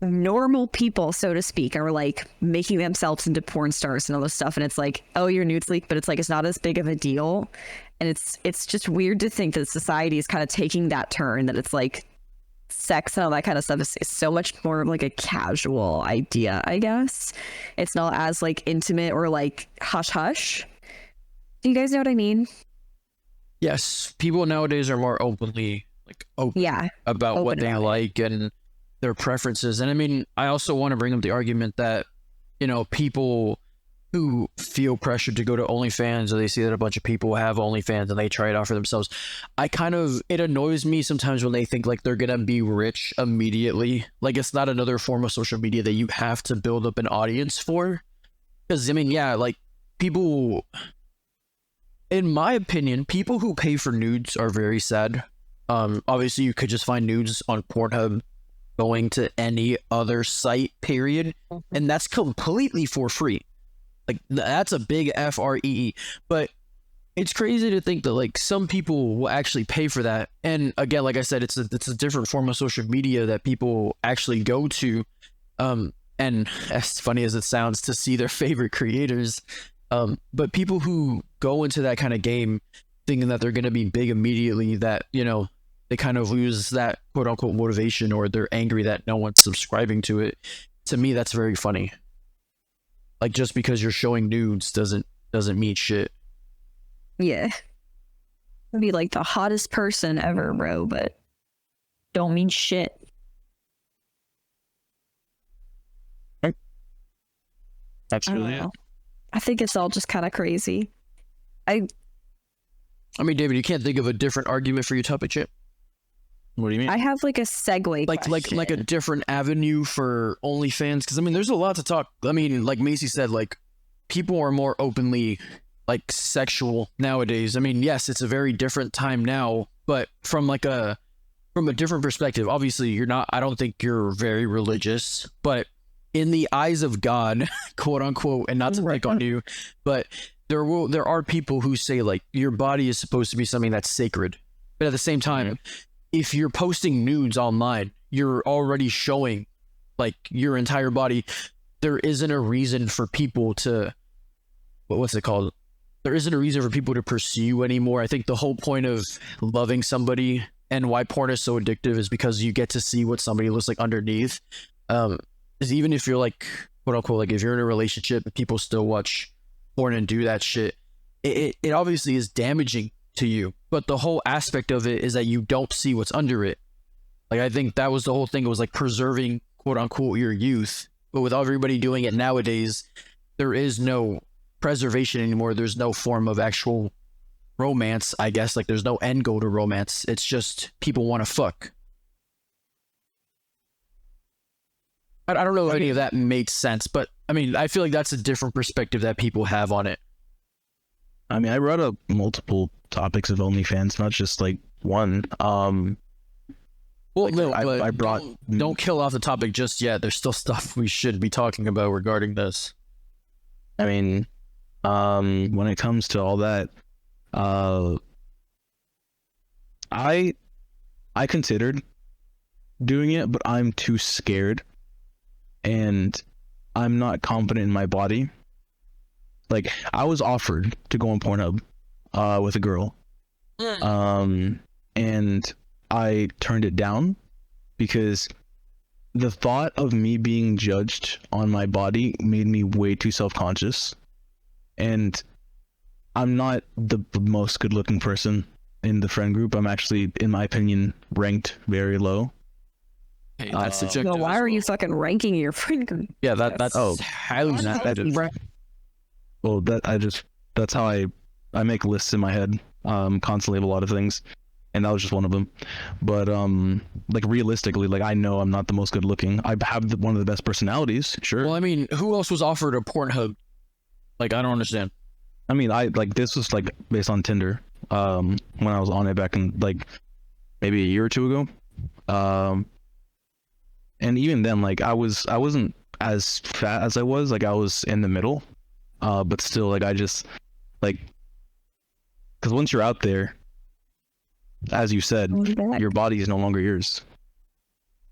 normal people, so to speak, are like making themselves into porn stars and all this stuff, and it's like, oh, your nudes leak, but it's like it's not as big of a deal. And it's just weird to think that society is kind of taking that turn, that it's like sex and all that kind of stuff is so much more of like a casual idea, I guess. It's not as like intimate or like hush hush. Do you guys know what I mean? Yes, people nowadays are more openly like open about what they like and their preferences. And I mean, I also want to bring up the argument that, you know, people who feel pressured to go to OnlyFans, or they see that a bunch of people have OnlyFans and they try it out for themselves. It annoys me sometimes when they think like they're gonna be rich immediately. Like, it's not another form of social media that you have to build up an audience for. Because I mean, yeah, like, people, in my opinion, people who pay for nudes are very sad. Obviously you could just find nudes on PornHub, going to any other site, period, and that's completely for free. Like, that's a big FREE. But it's crazy to think that like some people will actually pay for that. And again, like I said, it's a different form of social media that people actually go to, and as funny as it sounds, to see their favorite creators. But people who go into that kind of game thinking that they're going to be big immediately, that, you know, they kind of lose that quote unquote motivation, or they're angry that no one's subscribing to it. To me, that's very funny. Like, just because you're showing nudes doesn't mean shit. Yeah. I'd be like the hottest person ever, bro, but don't mean shit. That's really it. I think it's all just kind of crazy. I mean, David, you can't think of a different argument for your topic, Chip? What do you mean? I have like a segue like a different avenue for OnlyFans, because I mean, there's a lot to talk. I mean, like Macy said, like, people are more openly like sexual nowadays. I mean, yes, it's a very different time now, but from a different perspective. Obviously, I don't think you're very religious, but in the eyes of God, quote unquote, and not to pick on you, but there are people who say like your body is supposed to be something that's sacred, but at the same time, if you're posting nudes online, you're already showing like your entire body. There isn't a reason for people to, what's it called? There isn't a reason for people to pursue you anymore. I think the whole point of loving somebody and why porn is so addictive is because you get to see what somebody looks like underneath. Is even if you're like, quote unquote, like if you're in a relationship and people still watch porn and do that shit, it obviously is damaging to you, but the whole aspect of it is that you don't see what's under it. Like, I think that was the whole thing. It was like preserving, quote unquote, your youth. But with everybody doing it nowadays, there is no preservation anymore. There's no form of actual romance, I guess. Like, there's no end goal to romance. It's just people want to fuck. I don't know if any of that made sense, but I mean, I feel like that's a different perspective that people have on it. I mean, I brought up multiple topics of OnlyFans, not just like one. Well, like, no, I brought. Don't kill off the topic just yet. There's still stuff we should be talking about regarding this. I mean, when it comes to all that, I considered doing it, but I'm too scared, and I'm not confident in my body. Like, I was offered to go on PornHub with a girl, and I turned it down because the thought of me being judged on my body made me way too self-conscious, and I'm not the most good-looking person in the friend group. I'm actually, in my opinion, ranked very low. Hey, that's subjective. No, why are you fucking ranking your friend group? Yeah, that's highly subjective. Well, that's how I make lists in my head, constantly of a lot of things. and that was just one of them. But like realistically, like I know I'm not the most good looking. I have one of the best personalities, sure. Well, I mean, who else was offered a PornHub? Like, I don't understand. I mean, I like this was like based on Tinder. When I was on it back in like maybe a year or two ago. And even then, like I wasn't as fat as I was. Like I was in the middle. But still, like I just like, because once you're out there, as you said, your body is no longer yours.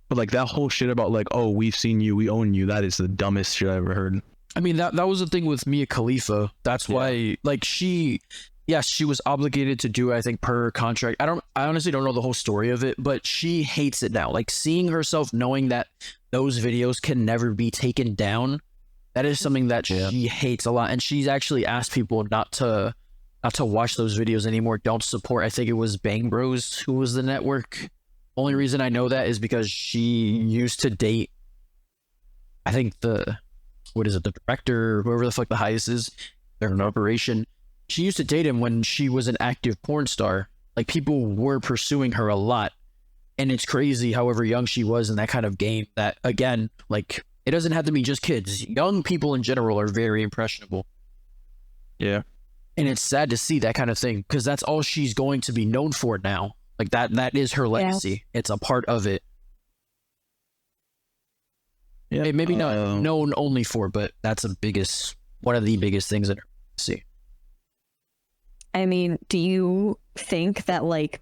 But like that whole shit about like, oh, we've seen you, we own you, that is the dumbest shit I ever heard. I mean, that was the thing with Mia Khalifa. That's why, like, she was obligated to do, I think, per contract. I honestly don't know the whole story of it, but she hates it now. Like, seeing herself knowing that those videos can never be taken down, that is something that she hates a lot. And she's actually asked people not to watch those videos anymore. Don't support. I think it was Bang Bros who was the network. Only reason I know that is because she used to date, I think the director, whoever the fuck the highest is, they're an operation. She used to date him when she was an active porn star. Like, people were pursuing her a lot. And it's crazy, however young she was in that kind of game, that, again, like, it doesn't have to be just kids. Young people in general are very impressionable. Yeah. And it's sad to see that kind of thing, because that's all she's going to be known for now. Like, that is her legacy. It's a part of it. Yeah, maybe not known only for, but that's one of the biggest things that I see. I mean, do you think that like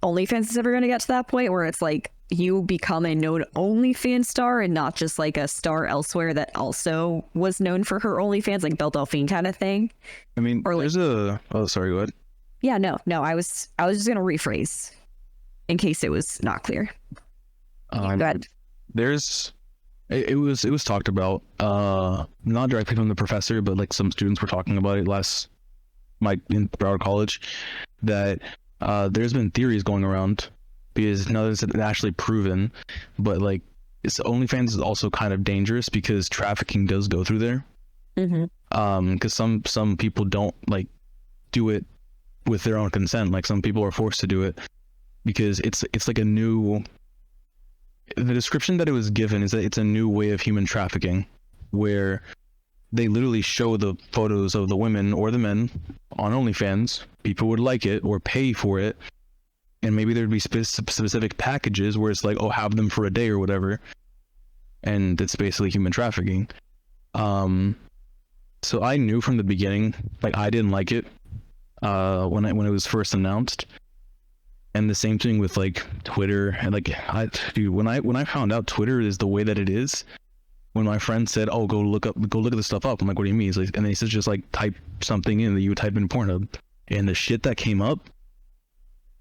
OnlyFans is ever going to get to that point where it's like you become a known OnlyFans star and not just like a star elsewhere that also was known for her OnlyFans, like Belle Delphine kind of thing? I mean, or there's like, oh, sorry, go ahead. Yeah, no, I was just going to rephrase in case it was not clear. Go ahead. It was talked about, not directly from the professor, but like some students were talking about it in Broward College, that there's been theories going around, because now that it's actually proven, but like OnlyFans is also kind of dangerous because trafficking does go through there. Because some people don't like do it with their own consent. Like some people are forced to do it because it's like a new. The description that it was given is that it's a new way of human trafficking, where they literally show the photos of the women or the men on OnlyFans. People would like it or pay for it, and maybe there'd be specific packages where it's like, oh, have them for a day or whatever, and it's basically human trafficking. So I knew from the beginning, like I didn't like it when it was first announced. And the same thing with like Twitter, and like when I found out Twitter is the way that it is, when my friend said, "Oh, go look at this stuff up," I'm like, "What do you mean?" He's like, and then he says, "Just like type something in that you would type in Pornhub," and the shit that came up,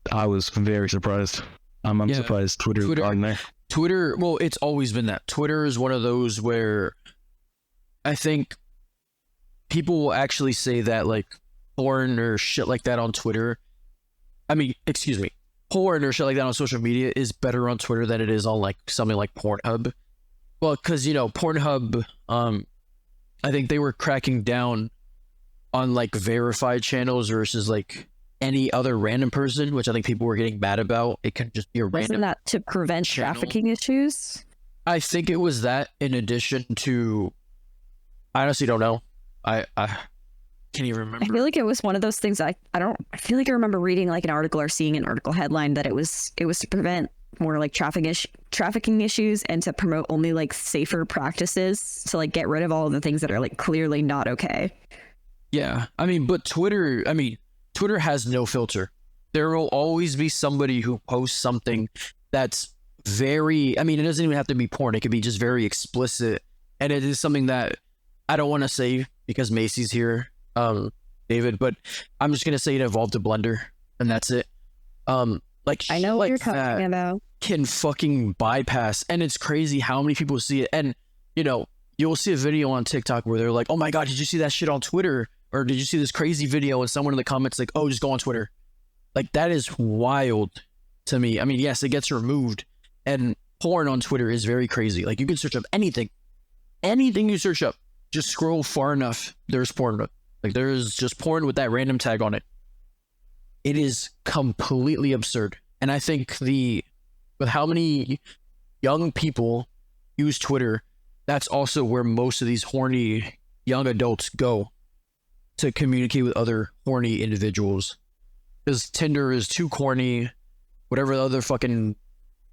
I was very surprised. I'm surprised Twitter got in there. Twitter, well, it's always been that. Twitter is one of those where I think people will actually say that like porn or shit like that on Twitter. I mean, excuse me. Porn or shit like that on social media is better on Twitter than it is on like something like Pornhub. Well, because Pornhub, I think they were cracking down on like verified channels versus like any other random person, which I think people were getting mad about. It can just be a random. Wasn't that to prevent trafficking issues? I think it was that, in addition to, I honestly don't know. I can't even remember. I feel like it was one of those things. I feel like I remember reading like an article or seeing an article headline that it was to prevent more like trafficking issues and to promote only like safer practices, to like get rid of all of the things that are like clearly not okay. Yeah, I mean, but Twitter has no filter. There will always be somebody who posts something that's very, I mean, it doesn't even have to be porn. It could be just very explicit. And it is something that I don't want to say because Macy's here, David, but I'm just going to say it involved a blender, and that's it. Like, I know what you're talking about. Can fucking bypass, and it's crazy how many people see it. And you'll see a video on TikTok where they're like, "Oh my god, did you see that shit on Twitter?" Or "Did you see this crazy video?" And someone in the comments like, "Oh, just go on Twitter." Like, that is wild to me. I mean, yes, it gets removed, and porn on Twitter is very crazy. Like, you can search up anything you search up, just scroll far enough, there's porn. Like, there's just porn with that random tag on it. It is completely absurd. And I think with how many young people use Twitter, that's also where most of these horny young adults go to communicate with other horny individuals. Because Tinder is too corny, whatever the other fucking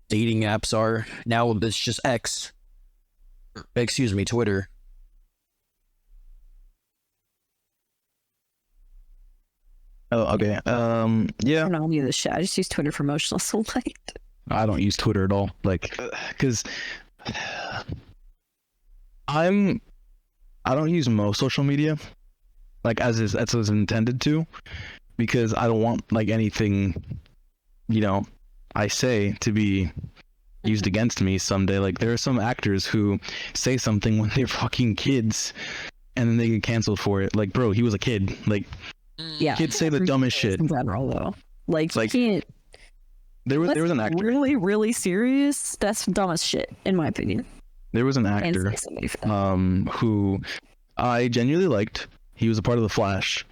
dating apps are. Now it's just Twitter. Oh, okay. Yeah. I don't use the shit. I just use Twitter for emotional support. I don't use Twitter at all. Like, because I don't use most social media, like as is intended to, because I don't want like anything, I say to be used against me someday. Like there are some actors who say something when they're fucking kids, and then they get canceled for it. Like, bro, he was a kid. Like, yeah, kids say the dumbest shit. In general, though, like you Like, can't. there was an actor. Really, really serious. That's dumbest shit, in my opinion. There was an And actor say somebody for that. who I genuinely liked. He was a part of the Flash,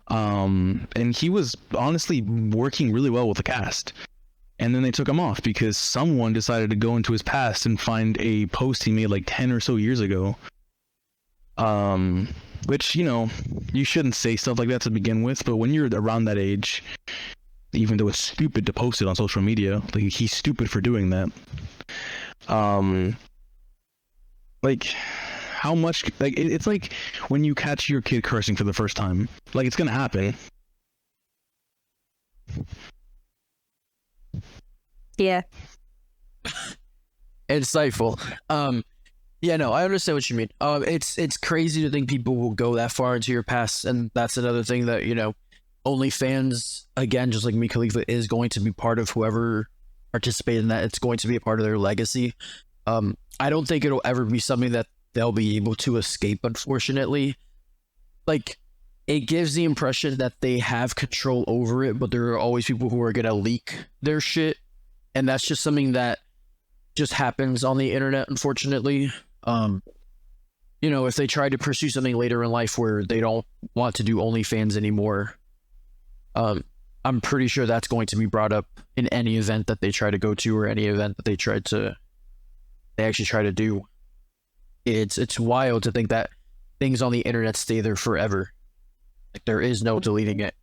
and he was honestly working really well with the cast. And then they took him off because someone decided to go into his past and find a post he made like 10 or so years ago. Which, you shouldn't say stuff like that to begin with, but when you're around that age, even though it's stupid to post it on social media, like he's stupid for doing that. Like, how much, like, it's like when you catch your kid cursing for the first time. Like, it's gonna happen. Yeah. Insightful. Yeah, no, I understand what you mean. It's crazy to think people will go that far into your past, and that's another thing that, OnlyFans, again, just like Mia Khalifa, is going to be part of whoever participated in that. It's going to be a part of their legacy. I don't think it'll ever be something that they'll be able to escape, unfortunately. Like, it gives the impression that they have control over it, but there are always people who are going to leak their shit, and that's just something that just happens on the internet, unfortunately. If they try to pursue something later in life where they don't want to do OnlyFans anymore, I'm pretty sure that's going to be brought up in any event that they try to go to, or any event that they actually try to do. It's wild to think that things on the internet stay there forever. Like, there is no deleting it.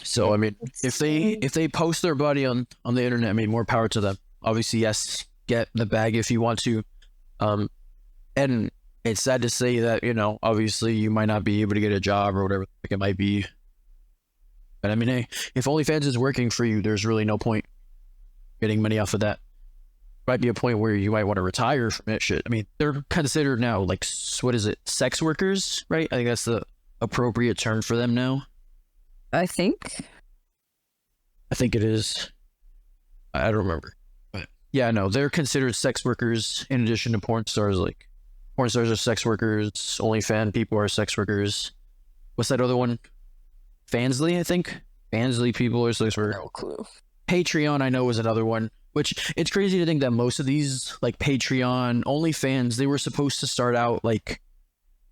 So I mean, if they post their body on the internet, I mean, more power to them. Obviously, yes, get the bag if you want to. And it's sad to say that, obviously you might not be able to get a job or whatever it might be. But I mean, hey, if OnlyFans is working for you, there's really no point getting money off of that. Might be a point where you might want to retire from that shit. I mean, they're considered now, like, what is it, sex workers, right? I think that's the appropriate term for them now. I think it is. I don't remember. But yeah, no, they're considered sex workers in addition to porn stars. Like, porn stars are sex workers, OnlyFans people are sex workers. What's that other one? Fansly, I think. Fansly people are sex workers. no clue. Patreon, I know, is another one. Which, it's crazy to think that most of these, like Patreon, OnlyFans, they were supposed to start out like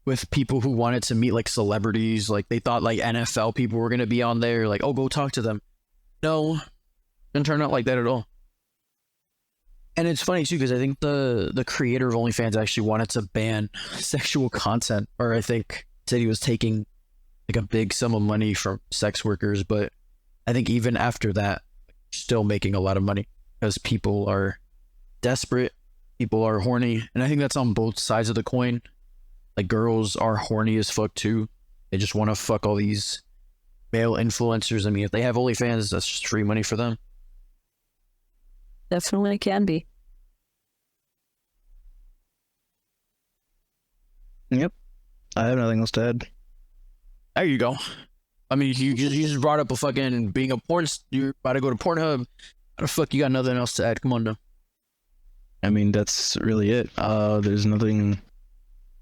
with people who wanted to meet like celebrities. Like, they thought like NFL people were going to be on there. Like, oh, go talk to them. No, didn't turn out like that at all. And it's funny too, because I think the creator of OnlyFans actually wanted to ban sexual content, or I think said he was taking like a big sum of money from sex workers. But I think even after that, still making a lot of money because people are desperate, people are horny, and I think that's on both sides of the coin. Like, girls are horny as fuck too. They just want to fuck all these male influencers. I mean, if they have OnlyFans, that's just free money for them. Definitely can be. Yep. I have nothing else to add. There you go. I mean, you just brought up a fucking being a porn. You're about to go to PornHub. How the fuck you got nothing else to add? Come on, now. I mean, that's really it. There's nothing.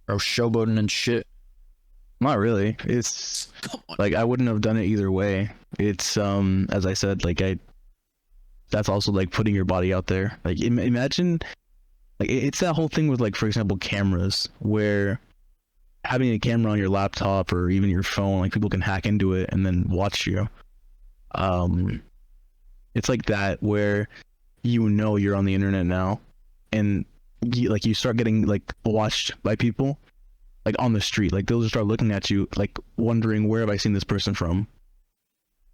Bro, showboating and shit. Not really. It's like I wouldn't have done it either way. It's as I said, like that's also like putting your body out there. Like imagine, like it's that whole thing with, like, for example, cameras, where having a camera on your laptop or even your phone, like, people can hack into it and then watch you. It's like that where you're on the internet now, and you start getting like watched by people like on the street. Like they'll just start looking at you like wondering, where have I seen this person from?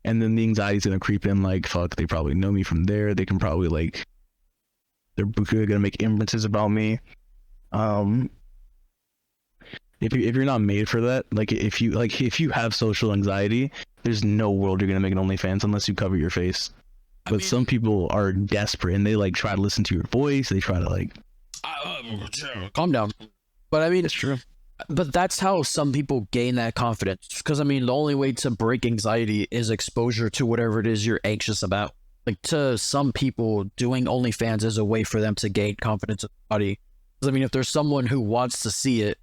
And then the anxiety's gonna creep in, like, fuck, they probably know me from there. They can probably like, they're gonna make inferences about me. If you're not made for that, like if you have social anxiety, there's no world you're gonna make an OnlyFans unless you cover your face. But some people are desperate and they like try to listen to your voice. They try to like calm down. But I mean, it's true. But that's how some people gain that confidence. Because I mean, the only way to break anxiety is exposure to whatever it is you're anxious about. Like to some people, doing OnlyFans is a way for them to gain confidence in the body. Because I mean, if there's someone who wants to see it,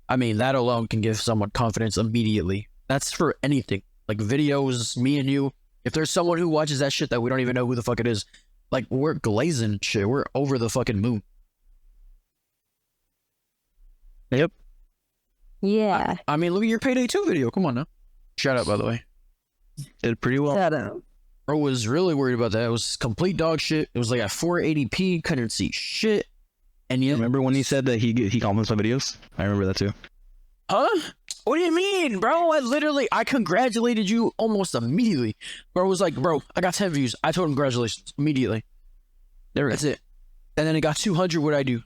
I mean, that alone can give someone confidence immediately. That's for anything. Like videos, me and you. If there's someone who watches that shit that we don't even know who the fuck it is, like we're glazing shit. We're over the fucking moon. Yep. Yeah. I mean, look at your Payday 2 video. Come on now. Shout out, by the way. Did pretty well. Shut up. Bro was really worried about that. It was complete dog shit. It was like at 480p, couldn't see shit. And yet, Remember when he said that he comments my videos? I remember that too. huh? What do you mean, bro? I congratulated you almost immediately. Bro was like, bro, I got 10 views. I told him congratulations immediately. There we That's it. And then it got 200. What'd I do?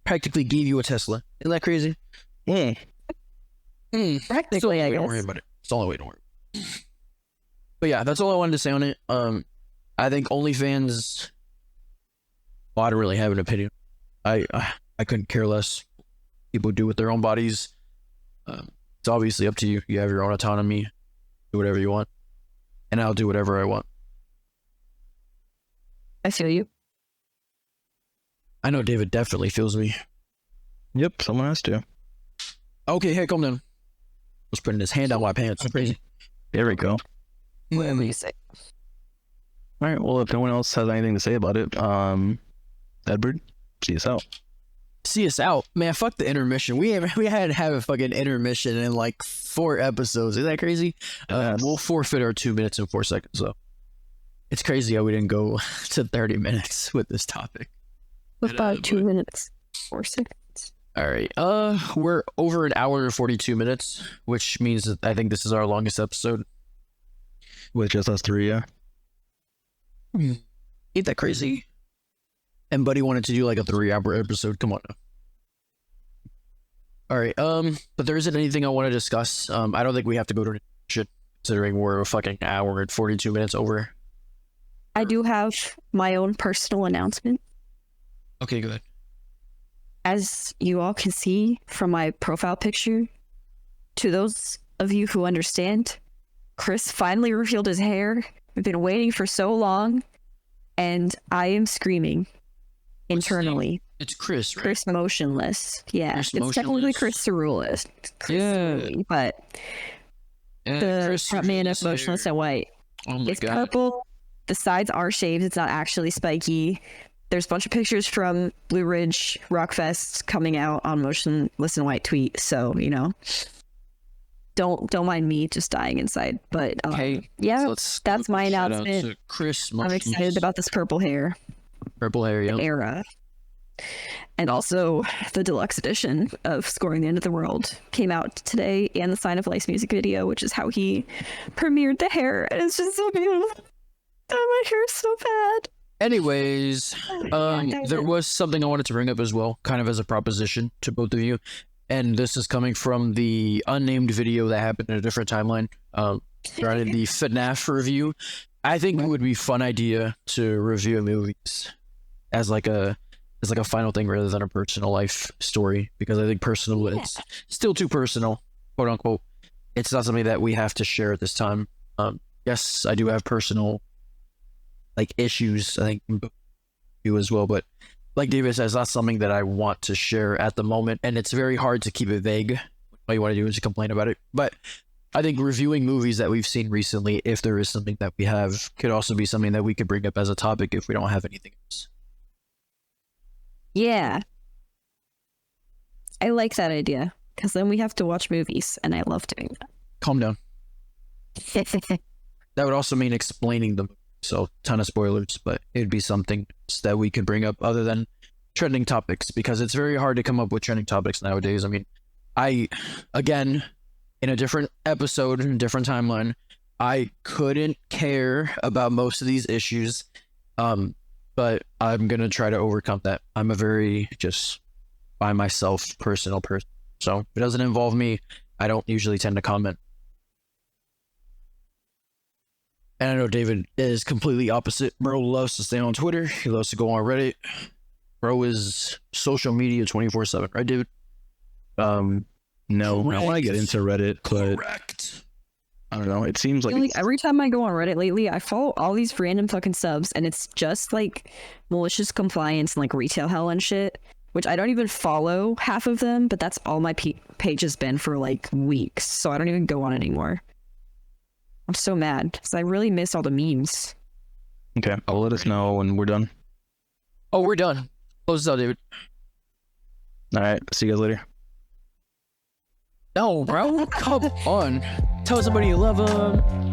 Practically gave you a Tesla. Isn't that crazy? Yeah. Practically, I Don't worry guess. about it. It's all the way. Don't worry. But yeah, that's all I wanted to say on it. I think OnlyFans. Well, I don't really have an opinion. I couldn't care less. People do with their own bodies. It's obviously up to you. You have your own autonomy. Do whatever you want, and I'll do whatever I want. I feel you. I know David definitely feels me. Yep. Someone has to. Okay, hey, calm down. Was putting his hand down my pants. Crazy. There we go. Whatever you say. All right. Well, if no one else has anything to say about it, Edward, see us out. See us out, man. Fuck the intermission. We had to have a fucking intermission in like 4 episodes. Is that crazy? Yes. We'll forfeit our 2 minutes and 4 seconds. So it's crazy how we didn't go to 30 minutes with this topic. About 2 minutes, 4 seconds. All right. We're over an hour and 42 minutes, which means that I think this is our longest episode. With just us three, yeah. Ain't that crazy? And Buddy wanted to do like a 3-hour episode. Come on now. All right. But there isn't anything I want to discuss. I don't think we have to go to shit, considering we're a fucking hour and 42 minutes over. I do have my own personal announcement. Okay, go ahead. As you all can see from my profile picture, to those of you who understand, Chris finally revealed his hair. We've been waiting for so long, and I am screaming internally. It's Chris, right? Chris Motionless. Yeah, Chris it's technically Motionless. Chris Cerulist. Yeah. But the Chris front man of Cerullis Motionless hair. and White. Oh my It's god. purple. The sides are shaved. It's not actually spiky. There's a bunch of pictures from Blue Ridge Rockfest coming out on Motionless and White tweet. So, you know, don't mind me just dying inside. But Okay. yeah, So that's my shout out announcement. to Chris I'm Motionless. excited about this purple hair Purple hair, yeah. era. And also the deluxe edition of Scoring the End of the World came out today, and the Sign of Life's music video, which is how he premiered the hair. And it's just so beautiful. Oh, my hair's so bad. Anyways, there was something I wanted to bring up as well, kind of as a proposition to both of you. And this is coming from the unnamed video that happened in a different timeline, regarding the FNAF review. I think it would be a fun idea to review movies as like a final thing rather than a personal life story, because I think personal it's still too personal, quote unquote. It's not something that we have to share at this time. Yes, I do have personal like issues, I think you as well, but like David says, that's something that I want to share at the moment, and it's very hard to keep it vague. All you want to do is complain about it. But I think reviewing movies that we've seen recently, if there is something that we have, could also be something that we could bring up as a topic if we don't have anything else. Yeah. I like that idea, because then we have to watch movies, and I love doing Calm down. that. that would also mean explaining them. So ton of spoilers, but it'd be something that we could bring up other than trending topics, because it's very hard to come up with trending topics nowadays. I mean, again, in a different episode, in a different timeline, I couldn't care about most of these issues, but I'm going to try to overcome that. I'm a very just by myself personal person. So if it doesn't involve me, I don't usually tend to comment. And I know David is completely opposite. Bro loves to stay on Twitter. He loves to go on Reddit. Bro is social media 24/7, right, David? No, I want to get into Reddit, but Correct. I don't know. It seems like, Like every time I go on Reddit lately, I follow all these random fucking subs, and it's just like malicious compliance and like retail hell and shit, which I don't even follow half of them, but that's all my page has been for like weeks, so I don't even go on anymore. I'm so mad because I really miss all the memes. okay, I'll let us know when we're done. Oh, we're done. Close this out, David. All right, see you guys later. No, bro. Come on. Tell somebody you love them.